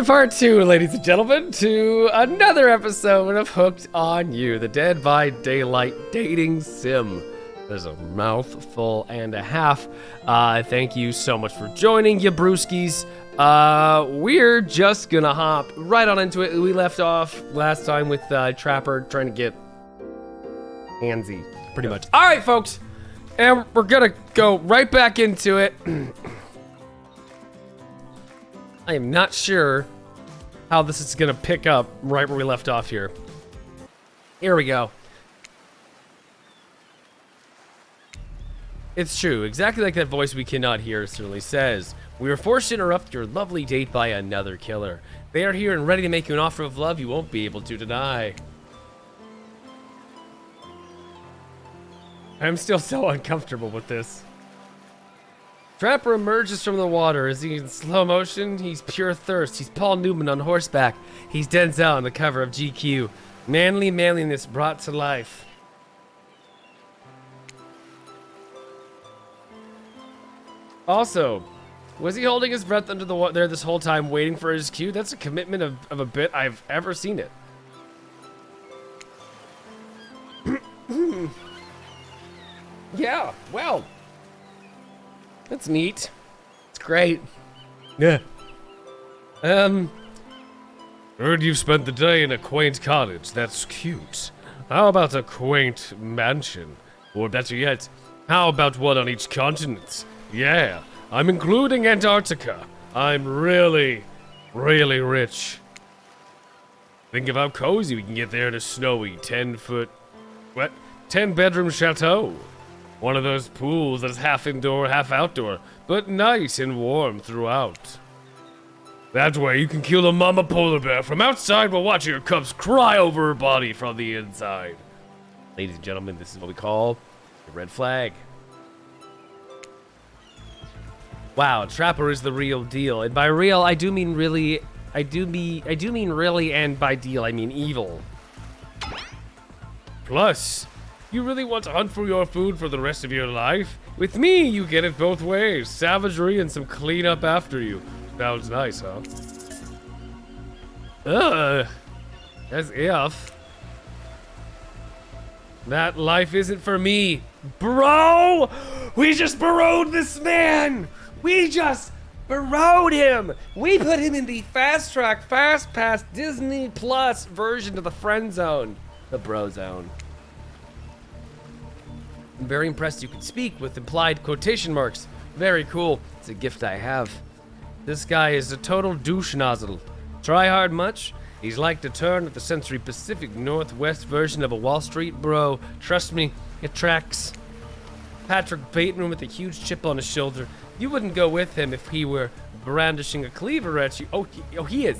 to part 2, ladies and gentlemen, to another episode of Hooked on You, the Dead by Daylight dating sim. There's a mouthful and a half. Thank you so much for joining, you brewskis. We're just gonna hop right on into it. We left off last time with Trapper trying to get handsy, pretty much. All right, folks, and we're gonna go right back into it. I am not sure how this is gonna pick up right where we left off here. Here we go. It's true, exactly like that voice we cannot hear certainly says. We were forced to interrupt your lovely date by another killer. They are here and ready to make you an offer of love you won't be able to deny. I'm still so uncomfortable with this. Trapper emerges from the water. Is he in slow motion? He's pure thirst. He's Paul Newman on horseback. He's Denzel on the cover of GQ. Manly manliness brought to life. Also, was he holding his breath under the water there this whole time waiting for his cue? That's a commitment of a bit I've ever seen it. Yeah, well. That's neat. It's great. Yeah. Heard you've spent the day in a quaint cottage. That's cute. How about a quaint mansion? Or better yet, how about one on each continent? Yeah, I'm including Antarctica. I'm really, really rich. Think of how cozy we can get there in a snowy 10-bedroom chateau. One of those pools that's half indoor, half outdoor, but nice and warm throughout. That way you can kill a mama polar bear from outside while watching her cubs cry over her body from the inside. Ladies and gentlemen, this is what we call the red flag. Wow, Trapper is the real deal. And by real, I do mean really, I do mean really, and by deal, I mean evil. Plus, you really want to hunt for your food for the rest of your life? With me, you get it both ways. Savagery and some cleanup after you. Sounds nice, huh? As if that life isn't for me. Bro! We just burrowed this man! We just burrowed him! We put him in the fast track, fast pass Disney Plus version of the friend zone. The bro zone. I'm very impressed you can speak with implied quotation marks. Very cool. It's a gift I have. This guy is a total douche nozzle. Try hard much? He's like to turn at the Century Pacific Northwest version of a Wall Street bro. Trust me, it tracks. Patrick Bateman with a huge chip on his shoulder. You wouldn't go with him if he were brandishing a cleaver at you. Oh, he is.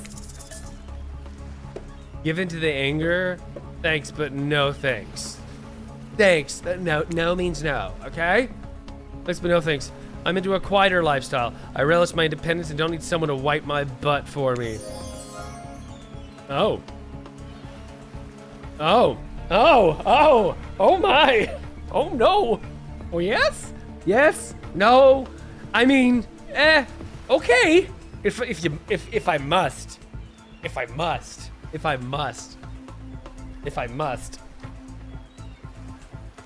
Give in to the anger? Thanks, but no thanks. Thanks, but no means no, okay? Thanks, but no thanks. I'm into a quieter lifestyle. I relish my independence and don't need someone to wipe my butt for me. Oh. Oh. Oh. Oh. Oh my. Oh no. Oh yes? Yes? No. I mean, okay. If I must.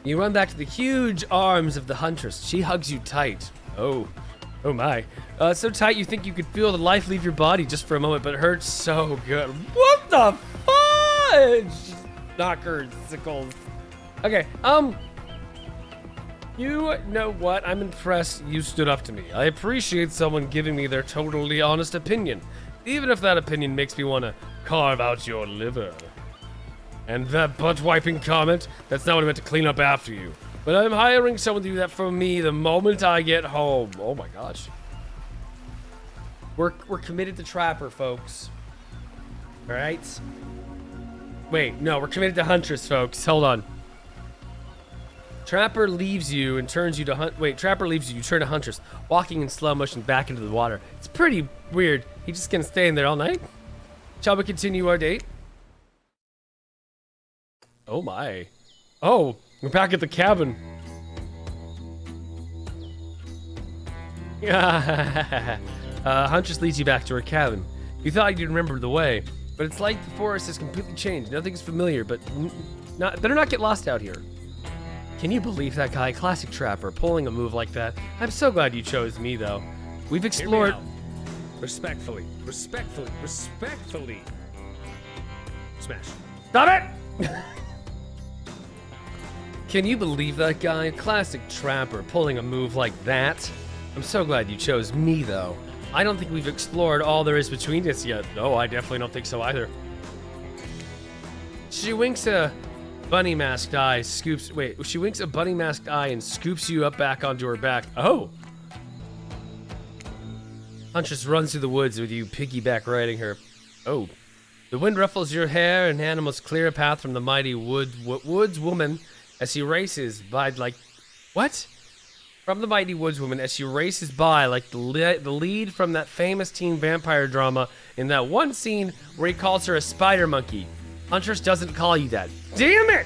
You run back to the huge arms of the huntress. She hugs you tight. Oh my. So tight you think you could feel the life leave your body just for a moment, but it hurts so good. What the fudge? Knockers, sickles. Okay, you know what? I'm impressed you stood up to me. I appreciate someone giving me their totally honest opinion, even if that opinion makes me want to carve out your liver. And that butt-wiping comment, that's not what I meant to clean up after you. But I'm hiring someone to do that for me the moment I get home. Oh my gosh. We're committed to Trapper, folks. Alright? Wait, no, we're committed to Huntress, folks. Hold on. Trapper leaves you and turns you to hunt. Wait, Trapper leaves you, you turn to Huntress, walking in slow motion back into the water. It's pretty weird. He just gonna stay in there all night? Shall we continue our date? Oh my. Oh, we're back at the cabin. Huntress leads you back to her cabin. You thought you'd remember the way, but it's like the forest has completely changed. Nothing's familiar, but better not get lost out here. Can you believe that guy? Classic trapper, pulling a move like that. I'm so glad you chose me, though. We've explored... Respectfully. Smash. Stop it! Can you believe that guy? Classic trapper, pulling a move like that. I'm so glad you chose me, though. I don't think we've explored all there is between us yet. No, I definitely don't think so either. She winks a bunny masked eye, scoops... Wait, she winks a bunny masked eye and scoops you up back onto her back. Oh! Huntress runs through the woods with you piggyback riding her. Oh. The wind ruffles your hair and animals clear a path from the mighty woods woman as she races by like... What? From the mighty woods woman as she races by like the lead from that famous teen vampire drama in that one scene where he calls her a spider monkey. Huntress doesn't call you that. Damn it!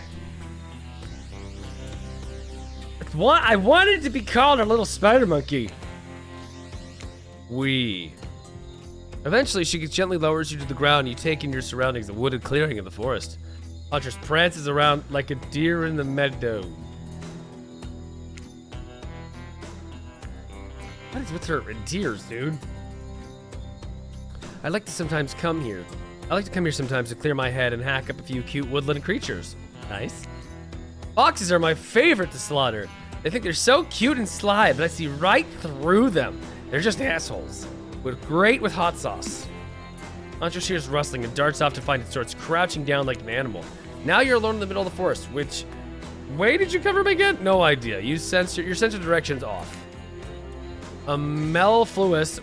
I wanted to be called a little spider monkey. Eventually, she gently lowers you to the ground. You take in your surroundings, a wooded clearing in the forest. Huntress prances around like a deer in the meadow. What is with her and deers, dude? I like to come here sometimes to clear my head and hack up a few cute woodland creatures. Nice. Foxes are my favorite to slaughter. They think they're so cute and sly, but I see right through them. They're just assholes. Great with hot sauce. Huntress hears rustling and darts off to find its source, crouching down like an animal. Now you're alone in the middle of the forest, which... Way did you cover me again? No idea. Your sense of direction's off. Mellifluous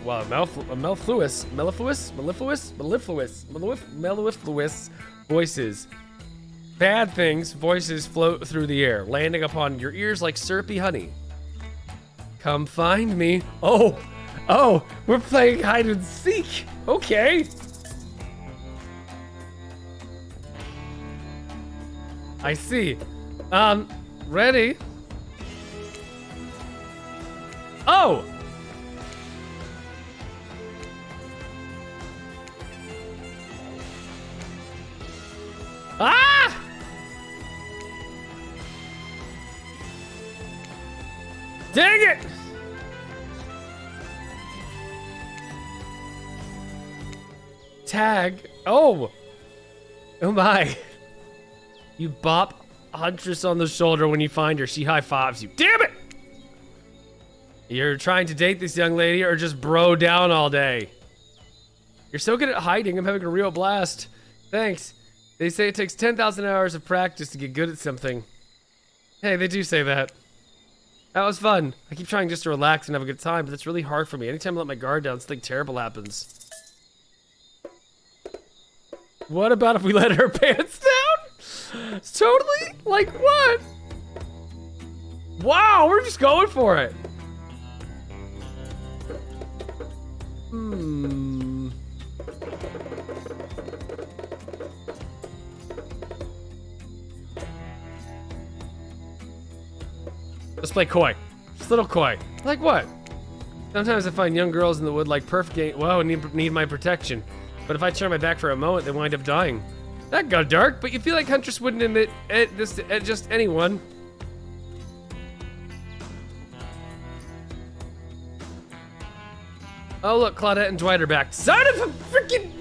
voices. Bad things, voices float through the air, landing upon your ears like syrupy honey. Come find me. Oh, we're playing hide and seek. Okay. I see. Ready? Oh! Ah! Dang it! Tag. Oh my. You bop Huntress on the shoulder when you find her. She high-fives you. Damn it! You're trying to date this young lady or just bro down all day? You're so good at hiding. I'm having a real blast. Thanks. They say it takes 10,000 hours of practice to get good at something. Hey, they do say that. That was fun. I keep trying just to relax and have a good time, but it's really hard for me. Anytime I let my guard down, something terrible happens. What about if we let her pants down? Totally? Like what? Wow, we're just going for it. Let's play coy. Just a little coy. Like what? Sometimes I find young girls in the wood like perfect game. Whoa, need my protection. But if I turn my back for a moment, they wind up dying. That got dark, but you feel like Huntress wouldn't admit this to just anyone. Oh look, Claudette and Dwight are back. Son of a freaking...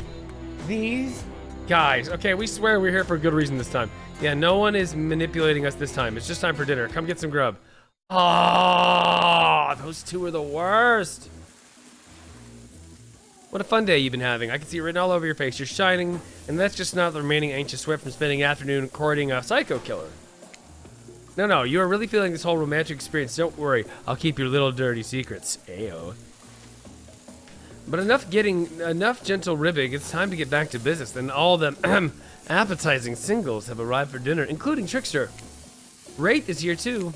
These guys. Okay, we swear we're here for a good reason this time. Yeah, no one is manipulating us this time. It's just time for dinner. Come get some grub. Oh, those two are the worst. What a fun day you've been having. I can see it written all over your face. You're shining, and that's just not the remaining anxious sweat from spending afternoon courting a psycho killer. No, you are really feeling this whole romantic experience. Don't worry, I'll keep your little dirty secrets. Ayo. But enough gentle ribbing. It's time to get back to business. And all the appetizing singles have arrived for dinner, including Trickster. Wraith is here too.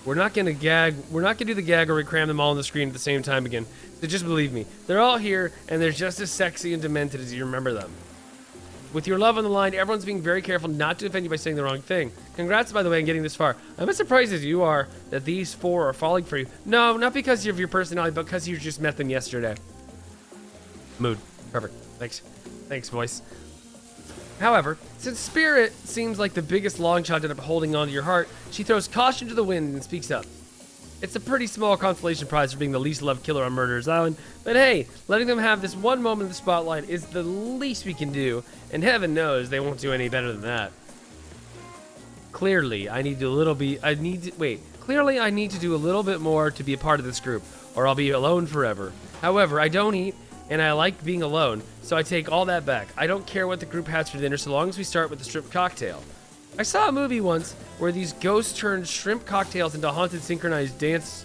We're not gonna do the gag or we cram them all on the screen at the same time again. So just believe me, they're all here and they're just as sexy and demented as you remember them. With your love on the line, everyone's being very careful not to offend you by saying the wrong thing. Congrats, by the way, on getting this far. I'm as surprised as you are that these four are falling for you. No, not because of your personality, but because you just met them yesterday. Mood. Perfect. Thanks, voice. However, since Spirit seems like the biggest long shot to end up holding on to your heart, she throws caution to the wind and speaks up. It's a pretty small consolation prize for being the least loved killer on Murderer's Island, but hey, letting them have this one moment in the spotlight is the least we can do, and heaven knows they won't do any better than that. Clearly, I need to do a little bit more to be a part of this group, or I'll be alone forever. However, I don't eat, and I like being alone, so I take all that back. I don't care what the group has for dinner so long as we start with the shrimp cocktail. I saw a movie once where these ghosts turned shrimp cocktails into a synchronized dance,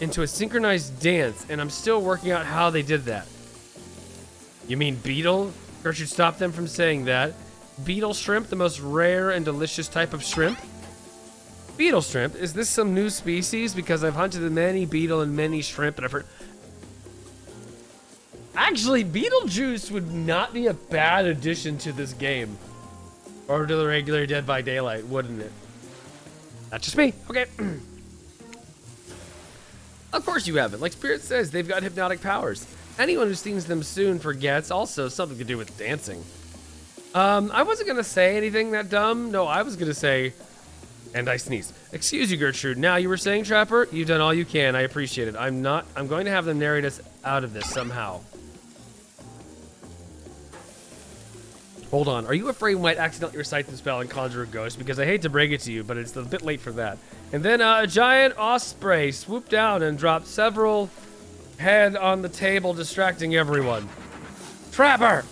and I'm still working out how they did that. You mean beetle? Gertrude stopped them from saying that. Beetle shrimp, the most rare and delicious type of shrimp? Beetle shrimp? Is this some new species? Because I've hunted many beetle and many shrimp, and I've heard... Actually, Beetlejuice would not be a bad addition to this game. Or to the regular Dead by Daylight, wouldn't it? That's just me. Okay. Of course you haven't. Like Spirit says, they've got hypnotic powers. Anyone who sees them soon forgets. Also, something to do with dancing. I wasn't going to say anything that dumb. No, I was going to say... And I sneeze. Excuse you, Gertrude. Now, you were saying, Trapper? You've done all you can. I appreciate it. I'm going to have them narrate us out of this somehow. Hold on. Are you afraid we might accidentally recite the spell and conjure a ghost? Because I hate to break it to you, but it's a bit late for that. And then a giant osprey swooped down and dropped several head on the table, distracting everyone. Trapper!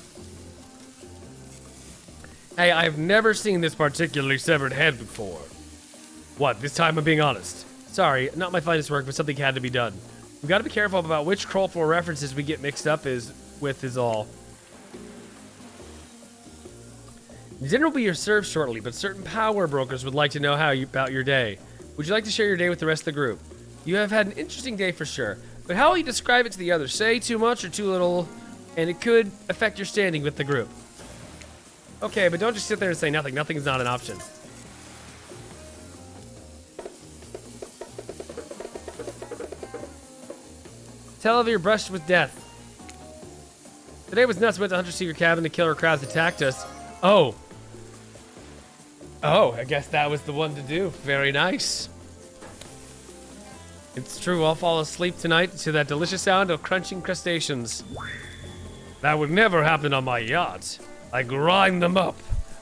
Hey, I've never seen this particularly severed head before. What, this time I'm being honest? Sorry, not my finest work, but something had to be done. We've got to be careful about which colorful references we get mixed up with is all. Dinner will be served shortly, but certain power brokers would like to know about your day. Would you like to share your day with the rest of the group? You have had an interesting day for sure, but how will you describe it to the others? Say too much or too little, and it could affect your standing with the group. Okay, but don't just sit there and say nothing. Nothing is not an option. Tell of your brush with death. Today was nuts. We went to Hunter's secret cabin to kill our crowds attacked us. Oh, I guess that was the one to do. Very nice. It's true, I'll fall asleep tonight to that delicious sound of crunching crustaceans. That would never happen on my yacht. I grind them up.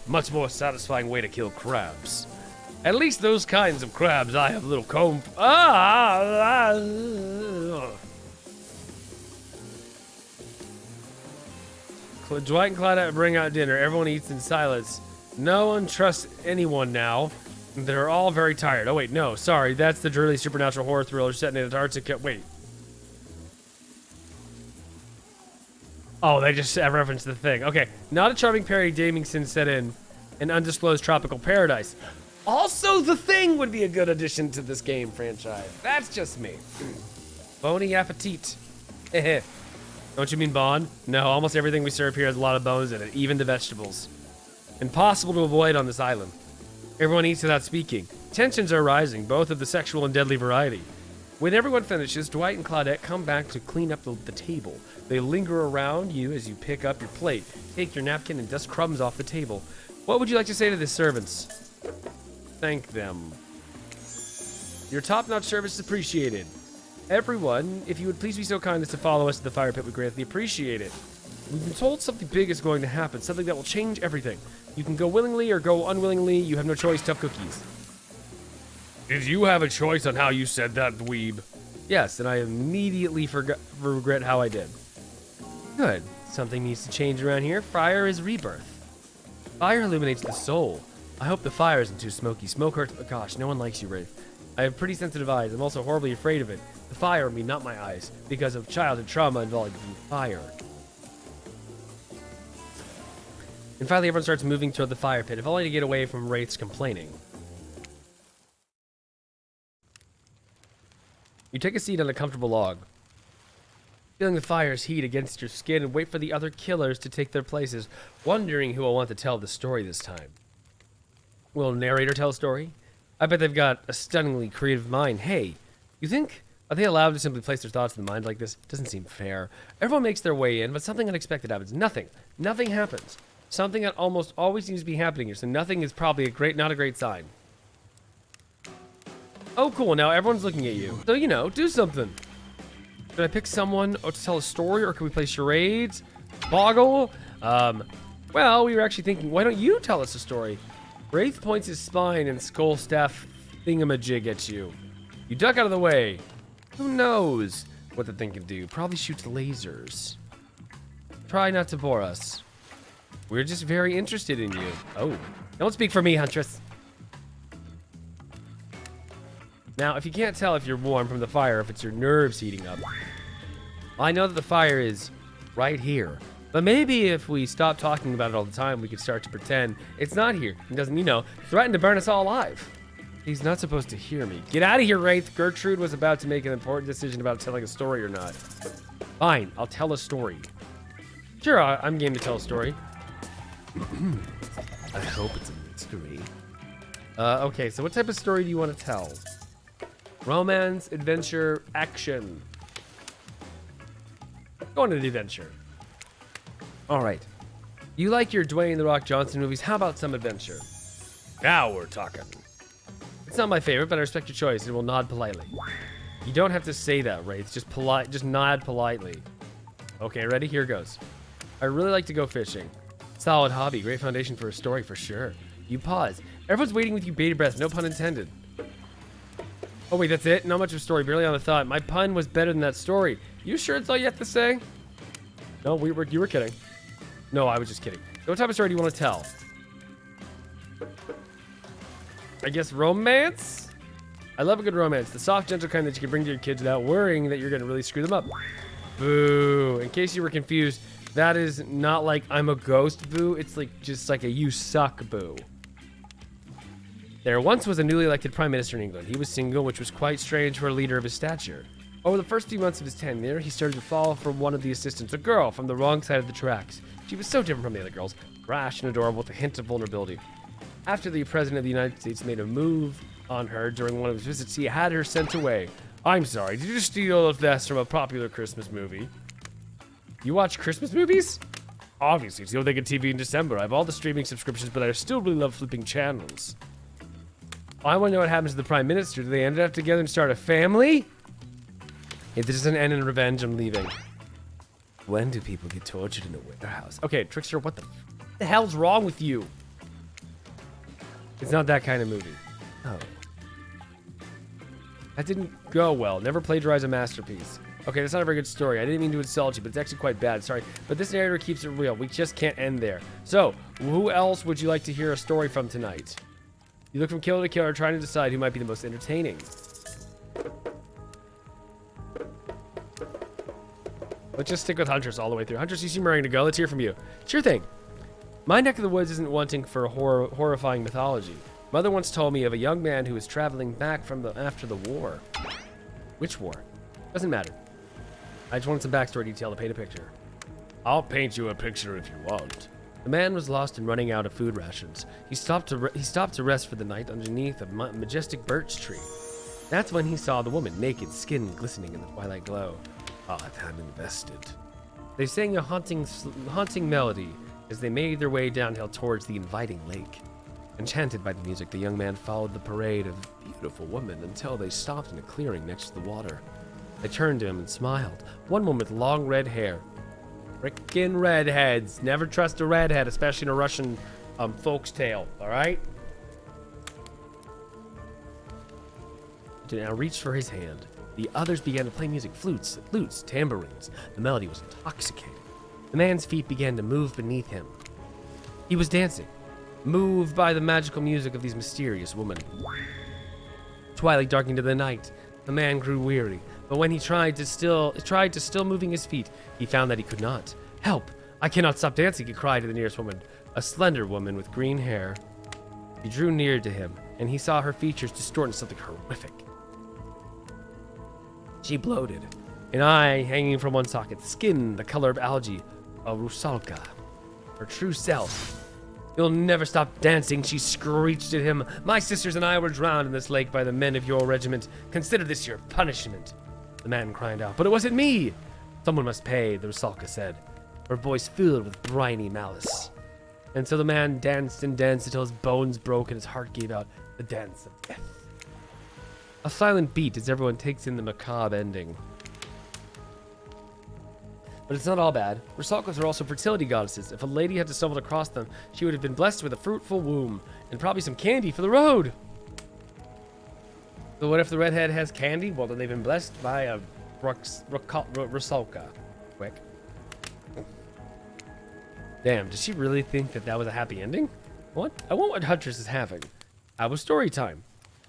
Much more satisfying way to kill crabs. At least those kinds of crabs I have a little comb. Dwight and Clyde bring out dinner. Everyone eats in silence. No one trusts anyone now. They're all very tired. Oh wait, no, sorry. That's the dreary supernatural horror thriller set in Antarctica. Wait. Oh, they just referenced the thing. Okay, not a charming parody Damingson set in an undisclosed tropical paradise. Also, the thing would be a good addition to this game franchise. That's just me. Bony appetit. Don't you mean Bond? No, almost everything we serve here has a lot of bones in it, even the vegetables. Impossible to avoid on this island. Everyone eats without speaking. Tensions are rising, both of the sexual and deadly variety. When everyone finishes, Dwight and Claudette come back to clean up the table. They linger around you as you pick up your plate, take your napkin, and dust crumbs off the table. What would you like to say to the servants? Thank them. Your top-notch service is appreciated. Everyone, if you would please be so kind as to follow us to the fire pit, we greatly appreciate it. We've been told something big is going to happen, something that will change everything. You can go willingly or go unwillingly. You have no choice. Tough cookies. Did you have a choice on how you said that, dweeb? Yes, and I immediately regret how I did. Good. Something needs to change around here. Fire is rebirth. Fire illuminates the soul. I hope the fire isn't too smoky. Smoke hurts. Oh, gosh, no one likes you, Wraith. I have pretty sensitive eyes. I'm also horribly afraid of it. The fire, not my eyes, because of childhood trauma involving fire. And finally, everyone starts moving toward the fire pit, if only to get away from Wraith's complaining. You take a seat on a comfortable log, feeling the fire's heat against your skin, and wait for the other killers to take their places, wondering who will want to tell the story this time. Will a narrator tell a story? I bet they've got a stunningly creative mind. Hey, you think Are they allowed to simply place their thoughts in the mind like this? It doesn't seem fair. Everyone makes their way in, but something unexpected happens. Nothing. Nothing happens. Something that almost always seems to be happening here, so nothing is probably not a great sign. Oh, cool. Now everyone's looking at you. So, you know, do something. Should I pick someone to tell a story, or can we play charades? Boggle? Well, we were actually thinking, why don't you tell us a story? Wraith points his spine and skull staff thingamajig at you. You duck out of the way. Who knows what the thing can do? Probably shoots lasers. Try not to bore us. We're just very interested in you. Oh, don't speak for me, Huntress. Now, if you can't tell if you're warm from the fire, if it's your nerves heating up, I know that the fire is right here. But maybe if we stop talking about it all the time, we could start to pretend it's not here. It doesn't, you know, threaten to burn us all alive. He's not supposed to hear me. Get out of here, Wraith. Gertrude was about to make an important decision about telling a story or not. Fine, I'll tell a story. Sure, I'm game to tell a story. I hope it's a mystery. Okay, so what type of story do you want to tell? Romance, adventure, action. Go on an adventure. All right. You like your Dwayne "The Rock" Johnson movies? How about some adventure? Now we're talking. It's not my favorite, but I respect your choice and will nod politely. You don't have to say that, Wraith. Just nod politely. Okay, ready? Here goes. I really like to go fishing. Solid hobby. Great foundation for a story for sure. You pause. Everyone's waiting with you bated breath. No pun intended. Oh, wait, that's it? Not much of a story. Barely on the thought. My pun was better than that story. You sure it's all you have to say? No, you were kidding. No, I was just kidding. So what type of story do you want to tell? I guess romance? I love a good romance. The soft, gentle kind that you can bring to your kids without worrying that you're going to really screw them up. Boo. In case you were confused, that is not like I'm a ghost boo. It's like just like a you suck boo. There once was a newly elected prime minister in England. He was single, which was quite strange for a leader of his stature. Over the first few months of his tenure, he started to fall for one of the assistants, a girl from the wrong side of the tracks. She was so different from the other girls, brash and adorable with a hint of vulnerability. After the president of the United States made a move on her during one of his visits, he had her sent away. I'm sorry, did you steal this from a popular Christmas movie? You watch Christmas movies? Obviously, it's the only thing on TV in December. I have all the streaming subscriptions, but I still really love flipping channels. I want to know what happens to the prime minister. Do they end up together and start a family? If this doesn't end in revenge, I'm leaving. When do people get tortured in a warehouse? Okay, Trickster, what the hell's wrong with you? It's not that kind of movie. Oh. That didn't go well. Never plagiarize a masterpiece. Okay, that's not a very good story. I didn't mean to insult you, but it's actually quite bad. Sorry. But this narrator keeps it real. We just can't end there. So, who else would you like to hear a story from tonight? You look from killer to killer, trying to decide who might be the most entertaining. Let's just stick with Huntress all the way through. Huntress, you seem raring to go. Let's hear from you. Sure thing. My neck of the woods isn't wanting for horrifying mythology. Mother once told me of a young man who was traveling back from after the war. Which war? Doesn't matter. I just wanted some backstory detail to paint a picture. I'll paint you a picture if you want. The man was lost and running out of food rations. He stopped to rest for the night underneath a majestic birch tree. That's when he saw the woman, naked, skin glistening in the twilight glow. I'm invested. They sang a haunting melody as they made their way downhill towards the inviting lake. Enchanted by the music, the young man followed the parade of beautiful women until they stopped in a clearing next to the water. They turned to him and smiled. One woman with long red hair. Frickin' redheads. Never trust a redhead, especially in a Russian folk's tale, all right? Now reached for his hand. The others began to play music, flutes, tambourines. The melody was intoxicating. The man's feet began to move beneath him. He was dancing, moved by the magical music of these mysterious women. Twilight darkened into the night. The man grew weary, but when he tried to still moving his feet, he found that he could not. Help! I cannot stop dancing, he cried to the nearest woman, a slender woman with green hair. He drew near to him, and he saw her features distort into something horrific. She bloated, an eye hanging from one socket, skin the color of algae, a rusalka, her true self. You'll never stop dancing, she screeched at him. My sisters and I were drowned in this lake by the men of your regiment. Consider this your punishment. the man cried out. But it wasn't me! Someone must pay, the Rusalka said, her voice filled with briny malice. And so the man danced and danced until his bones broke and his heart gave out, the dance of death. A silent beat as everyone takes in the macabre ending. But it's not all bad. Rusalkas are also fertility goddesses. If a lady had stumbled across them, she would have been blessed with a fruitful womb and probably some candy for the road. So what if the redhead has candy? Well, then they've been blessed by a Rusalka. Quick. Damn, does she really think that that was a happy ending? What? I want what Huntress is having. I was story time.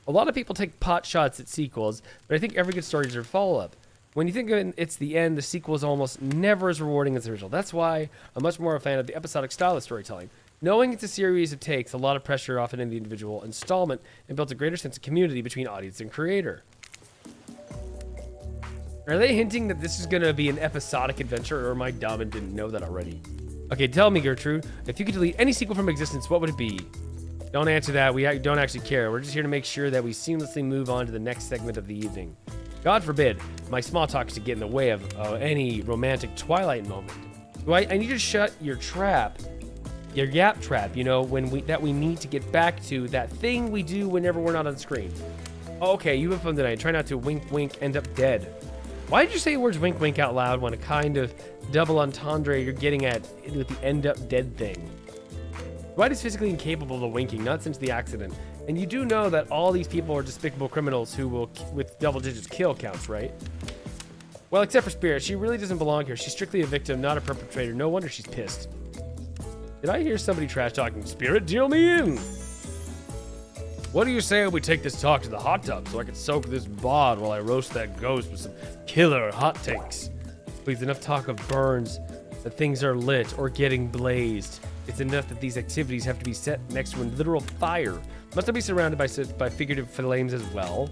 A lot of people take pot shots at sequels, but I think every good story deserves follow-up. When you think of it's the end, the sequel is almost never as rewarding as the original. That's why I'm much more a fan of the episodic style of storytelling. Knowing it's a series, it takes a lot of pressure off an individual installment and builds a greater sense of community between audience and creator. Are they hinting that this is going to be an episodic adventure, or am I dumb and didn't know that already? Okay, tell me, Gertrude, if you could delete any sequel from existence, what would it be? Don't answer that. We don't actually care. We're just here to make sure that we seamlessly move on to the next segment of the evening. God forbid my small talk is to get in the way of any romantic Twilight moment. I need to shut your trap, your yap trap, you know, when we need to get back to that thing we do whenever we're not on screen. Okay, you have fun tonight. Try not to wink, wink, end up dead. Why did you say the words wink, wink out loud when a kind of double entendre you're getting at with the end up dead thing? Dwight is physically incapable of winking, not since the accident. And you do know that all these people are despicable criminals who will, with double digits kill counts, right? Well, except for Spirit, she really doesn't belong here. She's strictly a victim, not a perpetrator. No wonder she's pissed. Did I hear somebody trash talking? Spirit, deal me in! What do you say we take this talk to the hot tub so I can soak this bod while I roast that ghost with some killer hot takes? Please, enough talk of burns, that things are lit or getting blazed. It's enough that these activities have to be set next to a literal fire. Must I be surrounded by figurative flames as well?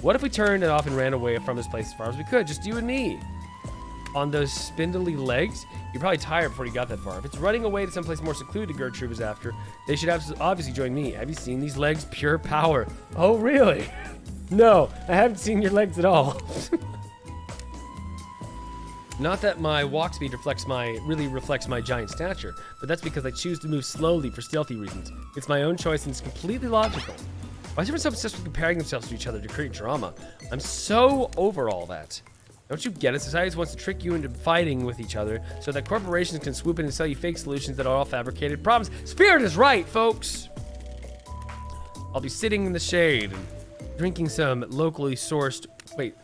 What if we turned it off and ran away from this place as far as we could? Just you and me. On those spindly legs? You're probably tired before you got that far. If it's running away to someplace more secluded Gertrude was after, they should obviously join me. Have you seen these legs? Pure power. Oh, really? No, I haven't seen your legs at all. Not that my walk speed really reflects my giant stature, but that's because I choose to move slowly for stealthy reasons. It's my own choice and it's completely logical. Why is everyone so obsessed with comparing themselves to each other to create drama? I'm so over all that. Don't you get it? Society wants to trick you into fighting with each other so that corporations can swoop in and sell you fake solutions that are all fabricated problems. Spirit is right, folks! I'll be sitting in the shade and drinking some locally sourced... Wait.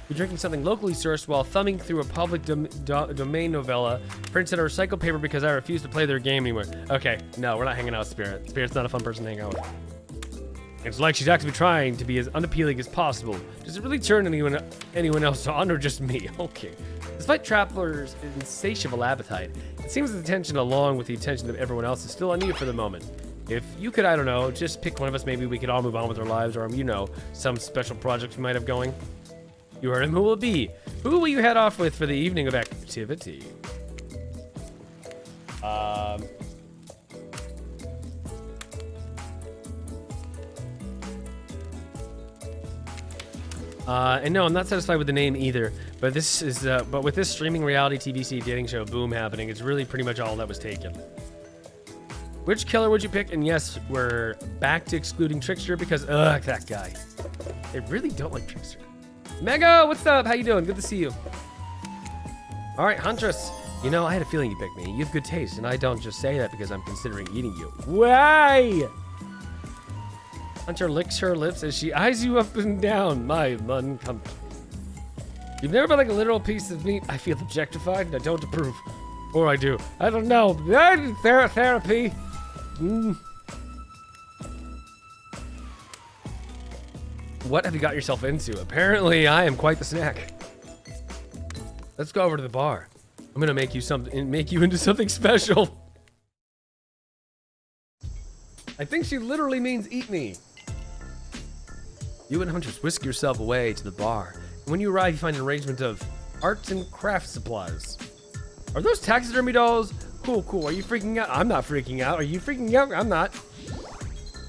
Be drinking something locally sourced while thumbing through a public domain novella printed on recycled paper because I refuse to play their game anymore. Okay, no, we're not hanging out with Spirit. Spirit's not a fun person to hang out with. It's like she's actively trying to be as unappealing as possible. Does it really turn anyone else on or just me? Okay. Despite Traveler's insatiable appetite, it seems that the attention along with the attention of everyone else is still on you for the moment. If you could, I don't know, just pick one of us, maybe we could all move on with our lives or, you know, some special projects we might have going. You heard him. Who will it be? Who will you head off with for the evening of activity? And no, I'm not satisfied with the name either. But this is, but with this streaming reality TVC dating show boom happening, it's really pretty much all that was taken. Which killer would you pick? And yes, we're back to excluding Trickster because, that guy. They really don't like Trickster. Mega, what's up? How you doing? Good to see you. All right, Huntress. You know, I had a feeling you picked me. You have good taste, and I don't just say that because I'm considering eating you. Why? Hunter licks her lips as she eyes you up and down. My cunt. You've never been like a literal piece of meat. I feel objectified, and I don't approve. Or I do. I don't know. Therapy. What have you got yourself into? Apparently, I am quite the snack. Let's go over to the bar. I'm gonna make you into something special. I think she literally means eat me. You and Huntress whisk yourself away to the bar. And when you arrive, you find an arrangement of arts and craft supplies. Are those taxidermy dolls? Cool. Are you freaking out? I'm not freaking out. Are you freaking out? I'm not.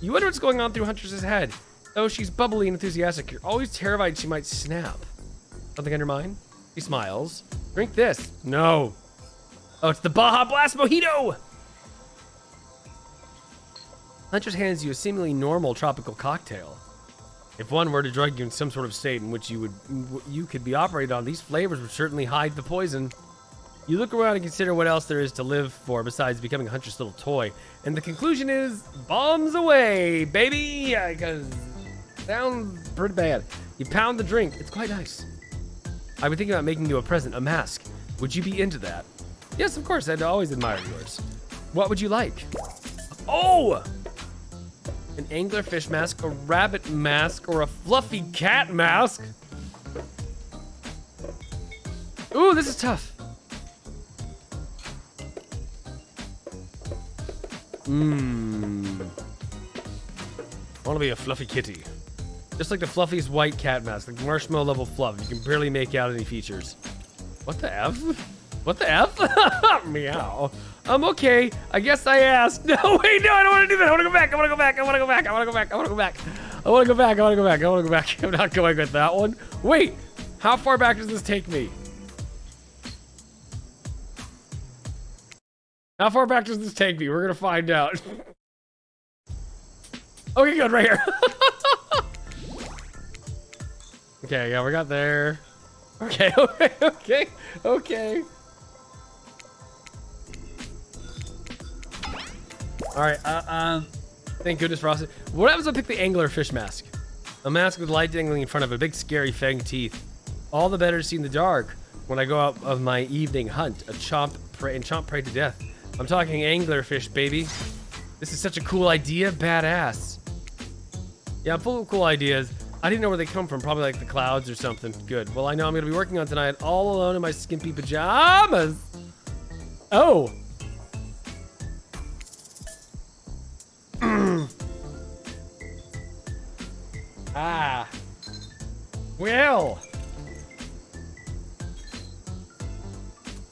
You wonder what's going on through Huntress's head. Oh, she's bubbly and enthusiastic. You're always terrified she might snap. Something on your mind? He smiles. Drink this. No. Oh, it's the Baja Blast Mojito! Huntress hands you a seemingly normal tropical cocktail. If one were to drug you in some sort of state in which you could be operated on, these flavors would certainly hide the poison. You look around and consider what else there is to live for besides becoming a Huntress little toy. And the conclusion is, bombs away, baby! Because sounds pretty bad. You pound the drink. It's quite nice. I've been thinking about making you a present, a mask. Would you be into that? Yes, of course. I'd always admire yours. What would you like? Oh! An anglerfish mask, a rabbit mask, or a fluffy cat mask? Ooh, this is tough. I want to be a fluffy kitty. Just like the fluffiest white cat mask, like marshmallow level fluff. You can barely make out any features. What the F? What the F? Meow. Okay. I guess I asked. No, wait, no, I don't want to do that. I want to go back. I want to go back. I want to go back. I want to go back. I want to go back. I want to go back. I want to go back. I want to go back. I'm not going with that one. Wait, how far back does this take me? How far back does this take me? We're gonna find out. Okay, good, right here. Okay, yeah, we got there. Okay, okay. All right, thank goodness for us. What happens if I pick the anglerfish mask? A mask with light dangling in front of it, big scary fang teeth. All the better to see in the dark when I go out of my evening hunt, chomp prey to death. I'm talking anglerfish, baby. This is such a cool idea, badass. Yeah, I'm full of cool ideas. I didn't know where they come from, probably like the clouds or something. Good. Well, I know I'm gonna be working on tonight all alone in my skimpy pajamas. Oh. Ah. Well.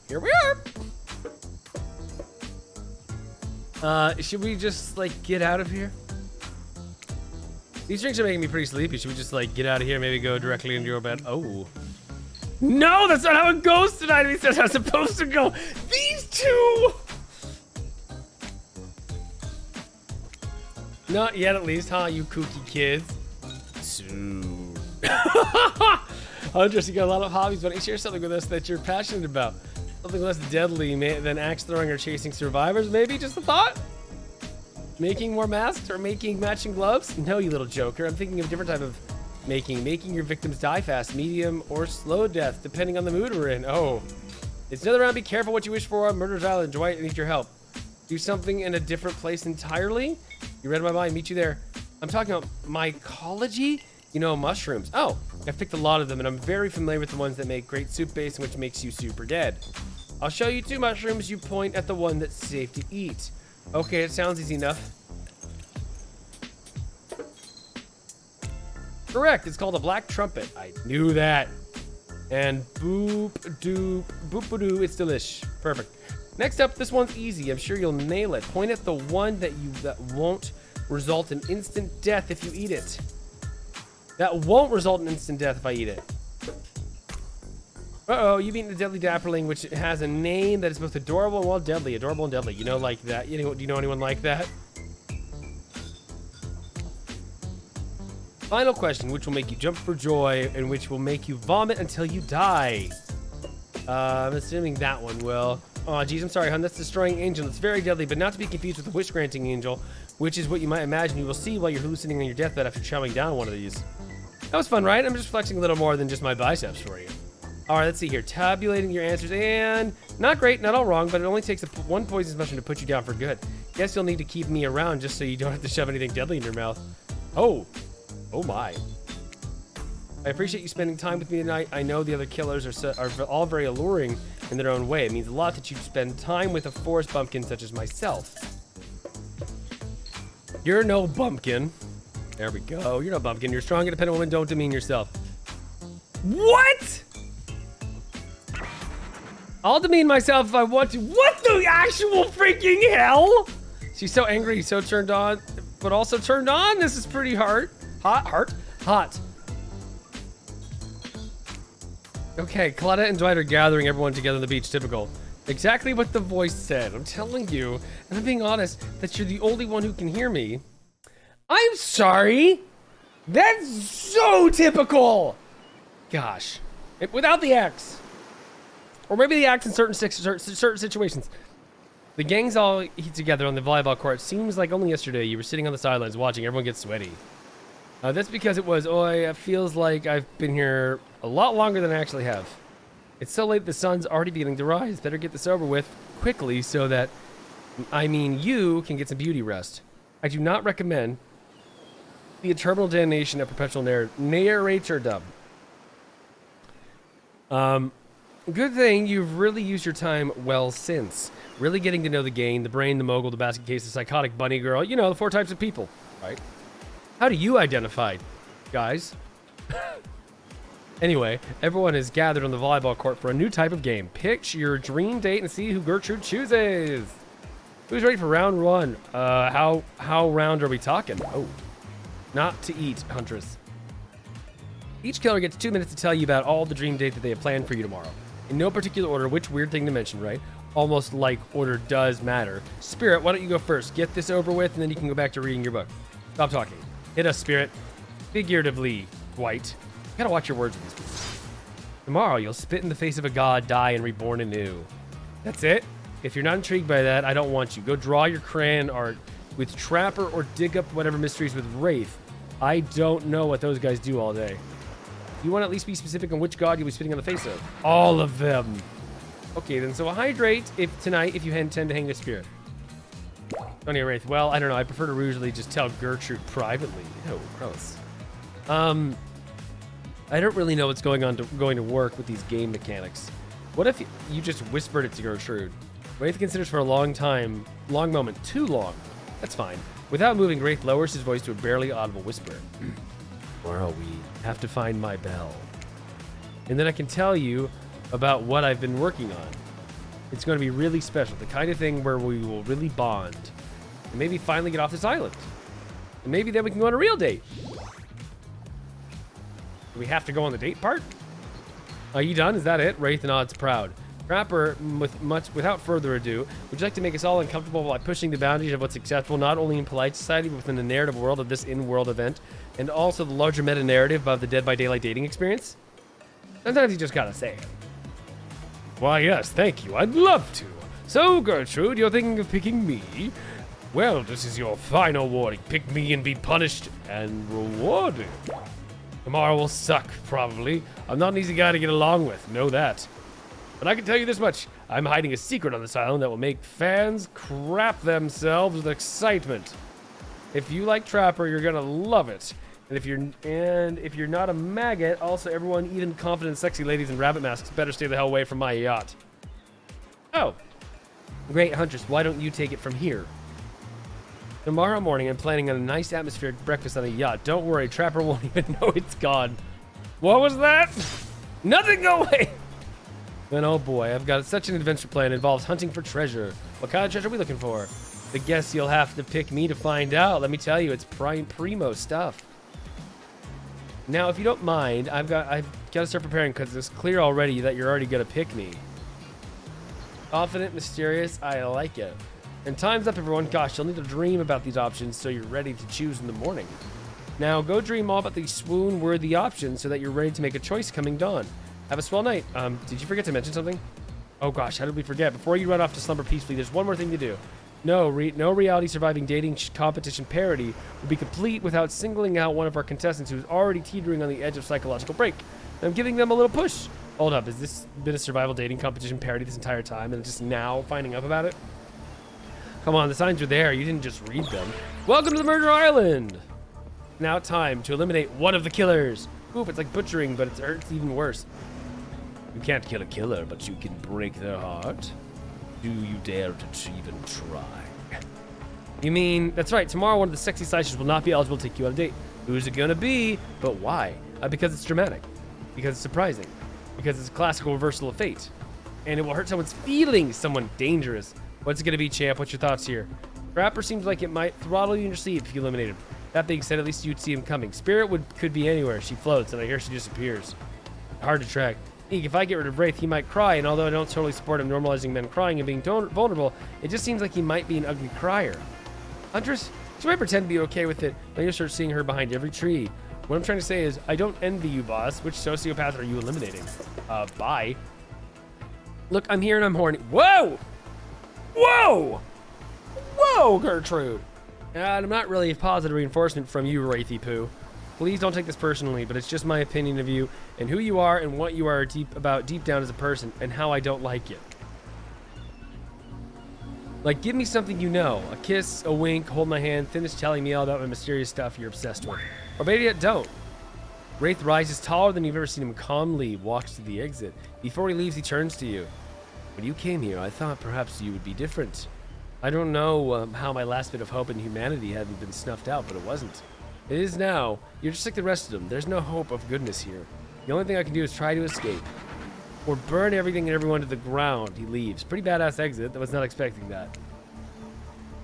Here we are. Should we just, like, get out of here? These drinks are making me pretty sleepy. Should we just, like, get out of here, maybe go directly into your bed? Oh. No, that's not how it goes tonight. At least that's how it's supposed to go. These two! Not yet, at least, huh, you kooky kids? Soon. Huntress, you got a lot of hobbies. Why don't you share something with us that you're passionate about? Something less deadly than axe throwing or chasing survivors, maybe? Just a thought? Making more masks or making matching gloves? No, you little joker. I'm thinking of a different type of making your victims die fast, medium, or slow death, depending on the mood we're in. Oh. It's another round. Be careful what you wish for on Murder's Island. Dwight, I need your help. Do something in a different place entirely? You read my mind. Meet you there. I'm talking about mycology? You know, mushrooms. Oh, I've picked a lot of them, and I'm very familiar with the ones that make great soup base, which makes you super dead. I'll show you 2 mushrooms. You point at the one that's safe to eat. Okay, it sounds easy enough. Correct, it's called a black trumpet. I knew that. And boop doop boop doo, it's delish. Perfect. Next up, this one's easy. I'm sure you'll nail it. Point at the one that won't result in instant death if you eat it. That won't result in instant death if I eat it. Uh-oh, you've eaten the deadly dapperling, which has a name that is both adorable and well deadly. Adorable and deadly. You know, like that. Do you know anyone like that? Final question, which will make you jump for joy and which will make you vomit until you die? I'm assuming that one will. Oh, geez, I'm sorry, hon. That's Destroying Angel. It's very deadly, but not to be confused with the Wish-Granting Angel, which is what you might imagine you will see while you're hallucinating on your deathbed after chowing down one of these. That was fun, right? I'm just flexing a little more than just my biceps for you. All right, let's see here. Tabulating your answers, and not great, not all wrong, but it only takes one poisonous mushroom to put you down for good. Guess you'll need to keep me around just so you don't have to shove anything deadly in your mouth. Oh my. I appreciate you spending time with me tonight. I know the other killers are all very alluring in their own way. It means a lot that you spend time with a forest bumpkin such as myself. You're no bumpkin. There we go. You're no bumpkin. You're a strong, independent woman. Don't demean yourself. What? I'll demean myself if I want to. What the actual freaking hell? She's so angry, so turned on, but also turned on. This is pretty hot. Hot. Okay, Claudette and Dwight are gathering everyone together on the beach. Typical. Exactly what the voice said. I'm telling you, and I'm being honest, that you're the only one who can hear me. I'm sorry. That's so typical. Gosh. Without the X. Or maybe the X in certain situations. The gang's all heat together on the volleyball court. Seems like only yesterday you were sitting on the sidelines watching everyone get sweaty. That's because it feels like I've been here a lot longer than I actually have. It's so late the sun's already beginning to rise. Better get this over with quickly so that, you can get some beauty rest. I do not recommend the eternal damnation of perpetual narratordom. Good thing you've really used your time well since. Really getting to know the gang, the brain, the mogul, the basket case, the psychotic bunny girl. You know, the 4 types of people, right? How do you identify, guys? Anyway, everyone is gathered on the volleyball court for a new type of game. Pick your dream date and see who Gertrude chooses. Who's ready for round 1? How round are we talking? Oh, not to eat, Huntress. Each killer gets 2 minutes to tell you about all the dream date that they have planned for you tomorrow. In no particular order, which weird thing to mention, right? Almost like order does matter. Spirit, why don't you go first? Get this over with, and then you can go back to reading your book. Stop talking. Hit us, Spirit. Figuratively, Dwight. You gotta watch your words with these people. Tomorrow, you'll spit in the face of a god, die, and reborn anew. That's it? If you're not intrigued by that, I don't want you. Go draw your crayon art with Trapper or dig up whatever mysteries with Wraith. I don't know what those guys do all day. You want to at least be specific on which god you'll be spitting on the face of. All of them. Okay, then, so hydrate tonight if you intend to hang the Spirit. Tony Wraith. Well, I don't know. I prefer to usually just tell Gertrude privately. Oh, gross. I don't really know what's going to work with these game mechanics. What if you just whispered it to Gertrude? Wraith considers for a long moment, too long. That's fine. Without moving, Wraith lowers his voice to a barely audible whisper. Tomorrow we have to find my bell. And then I can tell you about what I've been working on. It's going to be really special, the kind of thing where we will really bond. And maybe finally get off this island. And maybe then we can go on a real date. Do we have to go on the date part? Are you done? Is that it? Wraith nods proud. Trapper, without further ado, would you like to make us all uncomfortable by pushing the boundaries of what's acceptable, not only in polite society, but within the narrative world of this in-world event, and also the larger meta-narrative of the Dead by Daylight dating experience? Sometimes you just gotta say it. Why, yes, thank you. I'd love to. So, Gertrude, you're thinking of picking me? Well, this is your final warning. Pick me and be punished and rewarded. Tomorrow will suck, probably. I'm not an easy guy to get along with, know that. But I can tell you this much. I'm hiding a secret on this island that will make fans crap themselves with excitement. If you like Trapper, you're gonna love it. And if you're not a maggot, also everyone, even confident sexy ladies in rabbit masks, better stay the hell away from my yacht. Oh. Great, Huntress, why don't you take it from here? Tomorrow morning, I'm planning on a nice atmospheric breakfast on a yacht. Don't worry, Trapper won't even know it's gone. What was that? Nothing, go away! Then, oh boy, I've got such an adventure plan. It involves hunting for treasure. What kind of treasure are we looking for? I guess you'll have to pick me to find out. Let me tell you, it's primo stuff. Now, if you don't mind, I've got to start preparing because it's clear already that you're already gonna pick me. Confident, mysterious, I like it. And time's up, everyone. Gosh, you'll need to dream about these options so you're ready to choose in the morning. Now, go dream all about these swoon-worthy options so that you're ready to make a choice coming dawn. Have a swell night. Did you forget to mention something? Oh gosh, how did we forget? Before you run off to slumber peacefully, there's one more thing to do. No reality surviving dating competition parody will be complete without singling out one of our contestants who's already teetering on the edge of psychological break. I'm giving them a little push. Hold up, has this been a survival dating competition parody this entire time and just now finding out about it? Come on, the signs are there. You didn't just read them. Welcome to the Murder Island. Now time to eliminate one of the killers. Oop, it's like butchering, but it hurts even worse. You can't kill a killer, but you can break their heart. Do you dare to even try? You mean, that's right, tomorrow one of the sexy slashers will not be eligible to take you on a date. Who's it gonna be? But why? Because it's dramatic. Because it's surprising. Because it's a classical reversal of fate. And it will hurt someone's feelings, someone dangerous. What's it gonna be, champ? What's your thoughts here? Trapper seems like it might throttle you in your sleep if you eliminate him. That being said, at least you'd see him coming. Spirit could be anywhere. She floats, and I hear she disappears. Hard to track. If I get rid of Wraith, he might cry, and although I don't totally support him normalizing men crying and being vulnerable, it just seems like he might be an ugly crier. Huntress, she might pretend to be okay with it, but you start seeing her behind every tree. What I'm trying to say is, I don't envy you, boss. Which sociopath are you eliminating? Bye. Look, I'm here and I'm horny. Whoa! Whoa! Whoa, Gertrude! And I'm not really a positive reinforcement from you, Wraithy Poo. Please don't take this personally, but it's just my opinion of you and who you are and what you are deep down as a person and how I don't like it. Like, give me something you know. A kiss, a wink, hold my hand, finish telling me all about my mysterious stuff you're obsessed with. Or maybe yet don't. Wraith rises taller than you've ever seen him calmly, walks to the exit. Before he leaves, he turns to you. When you came here, I thought perhaps you would be different. I don't know how my last bit of hope in humanity hadn't been snuffed out, but it wasn't. It is now. You're just like the rest of them. There's no hope of goodness here. The only thing I can do is try to escape. Or burn everything and everyone to the ground. He leaves. Pretty badass exit. I was not expecting that.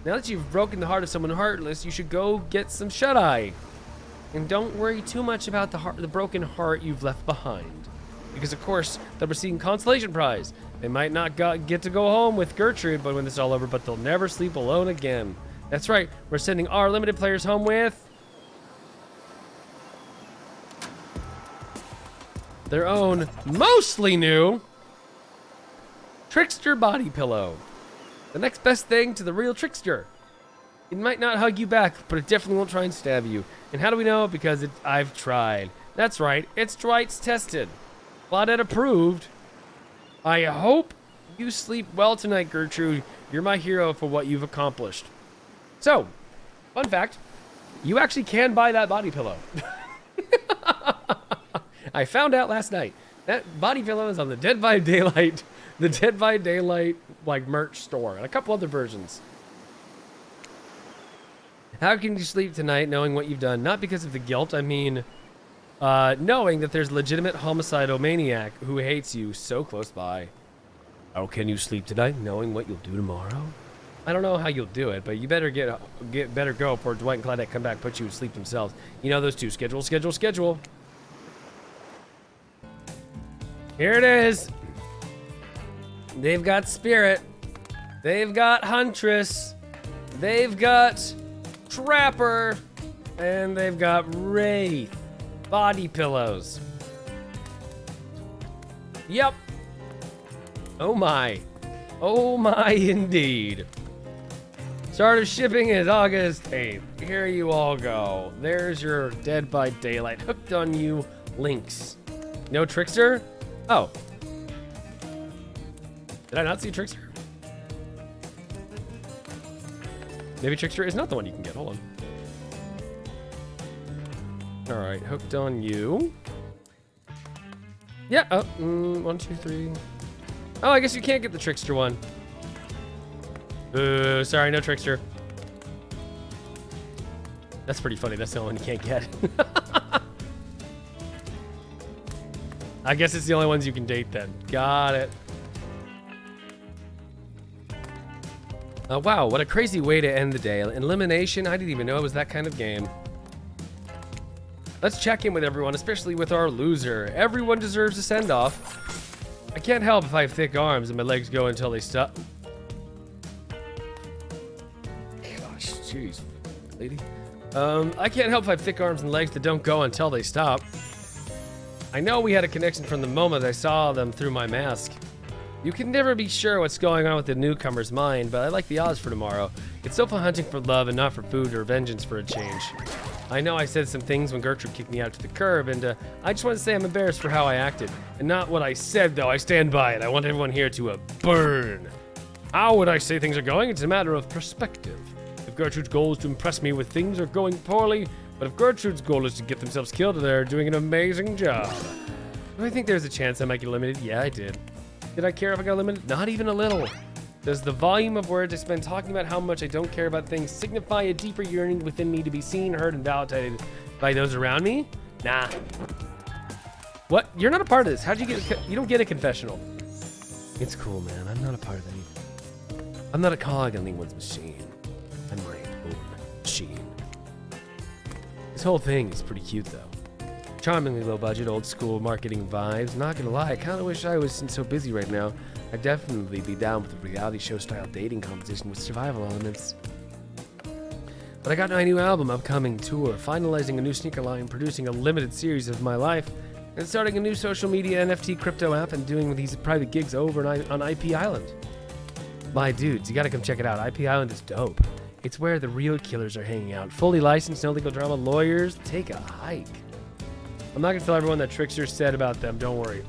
Now that you've broken the heart of someone heartless, you should go get some shut-eye. And don't worry too much about the broken heart you've left behind. Because, of course, they'll receive a consolation prize. They might not get to go home with Gertrude when this is all over, but they'll never sleep alone again. That's right. We're sending our limited players home with their own, mostly new, Trickster body pillow. The next best thing to the real Trickster. It might not hug you back, but it definitely won't try and stab you. And how do we know? Because I've tried. That's right, it's Dwight's tested. Claudette approved. I hope you sleep well tonight, Gertrude. You're my hero for what you've accomplished. So, fun fact, you actually can buy that body pillow. I found out last night that body pillow is on the Dead by Daylight, like merch store, and a couple other versions. How can you sleep tonight knowing what you've done? Not because of the guilt, I mean, knowing that there's a legitimate homicidal maniac who hates you so close by. How can you sleep tonight knowing what you'll do tomorrow? I don't know how you'll do it, but you better better go before Dwight and Claudette come back and put you to sleep themselves. You know those two. Schedule. Here it is. They've got Spirit. They've got Huntress. They've got Trapper. And they've got Wraith. Body pillows. Yep. Oh my. Oh my indeed. Start of shipping is August 8th. Here you all go. There's your Dead by Daylight hooked on you links. No Trickster? Oh. Did I not see Trickster? Maybe Trickster is not the one you can get. Hold on. All right, hooked on you. Yeah. Oh, 1, 2, 3. Oh, I guess you can't get the Trickster one. Sorry, no Trickster. That's pretty funny. That's the only one you can't get. I guess it's the only ones you can date then. Got it. Wow, what a crazy way to end the day. Elimination? I didn't even know it was that kind of game. Let's check in with everyone, especially with our loser. Everyone deserves a send-off. I can't help if I have thick arms and my legs go until they stop. Gosh, jeez, lady. I can't help if I have thick arms and legs that don't go until they stop. I know we had a connection from the moment I saw them through my mask. You can never be sure what's going on with the newcomer's mind, but I like the odds for tomorrow. It's so fun hunting for love and not for food or vengeance for a change. I know I said some things when Gertrude kicked me out to the curb, and I just want to say I'm embarrassed for how I acted. And not what I said, though. I stand by it. I want everyone here to burn. How would I say things are going? It's a matter of perspective. If Gertrude's goal is to impress me with things are going poorly, but if Gertrude's goal is to get themselves killed, they're doing an amazing job. Do I think there's a chance I might get eliminated? Yeah, I did. Did I care if I got eliminated? Not even a little. Does the volume of words I spend talking about how much I don't care about things signify a deeper yearning within me to be seen, heard, and validated by those around me? Nah. What? You're not a part of this. How'd you get you don't get a confessional. It's cool, man. I'm not a part of that either. I'm not a cog on anyone's machine. I'm my own machine. This whole thing is pretty cute, though. Charmingly low budget, old school marketing vibes. Not gonna lie, I kinda wish I wasn't so busy right now. I'd definitely be down with a reality show style dating competition with survival elements. But I got my new album, upcoming tour, finalizing a new sneaker line, producing a limited series of my life, and starting a new social media NFT crypto app and doing these private gigs over on IP Island. My dudes, you gotta come check it out. IP Island is dope. It's where the real killers are hanging out. Fully licensed, no legal drama, lawyers. Take a hike. I'm not gonna tell everyone that Trickster said about them, don't worry.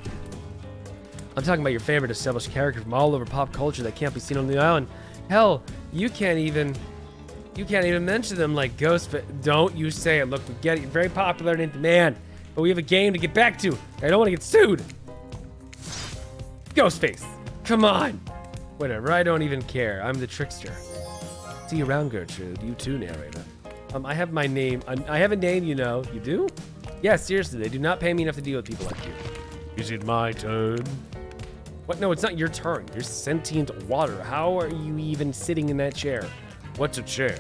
I'm talking about your favorite established character from all over pop culture that can't be seen on the island. Hell, you can't even mention them like Ghostface. Don't you say it. Look, we get it. You're very popular and in demand, but we have a game to get back to. I don't want to get sued. Ghostface, come on. Whatever, I don't even care. I'm the Trickster. See you around, Gertrude. You too, narrator. I have my name. I have a name, you know. You do? Yeah, seriously, they do not pay me enough to deal with people like you. Is it my turn? What? No, it's not your turn. You're sentient water. How are you even sitting in that chair? What's a chair?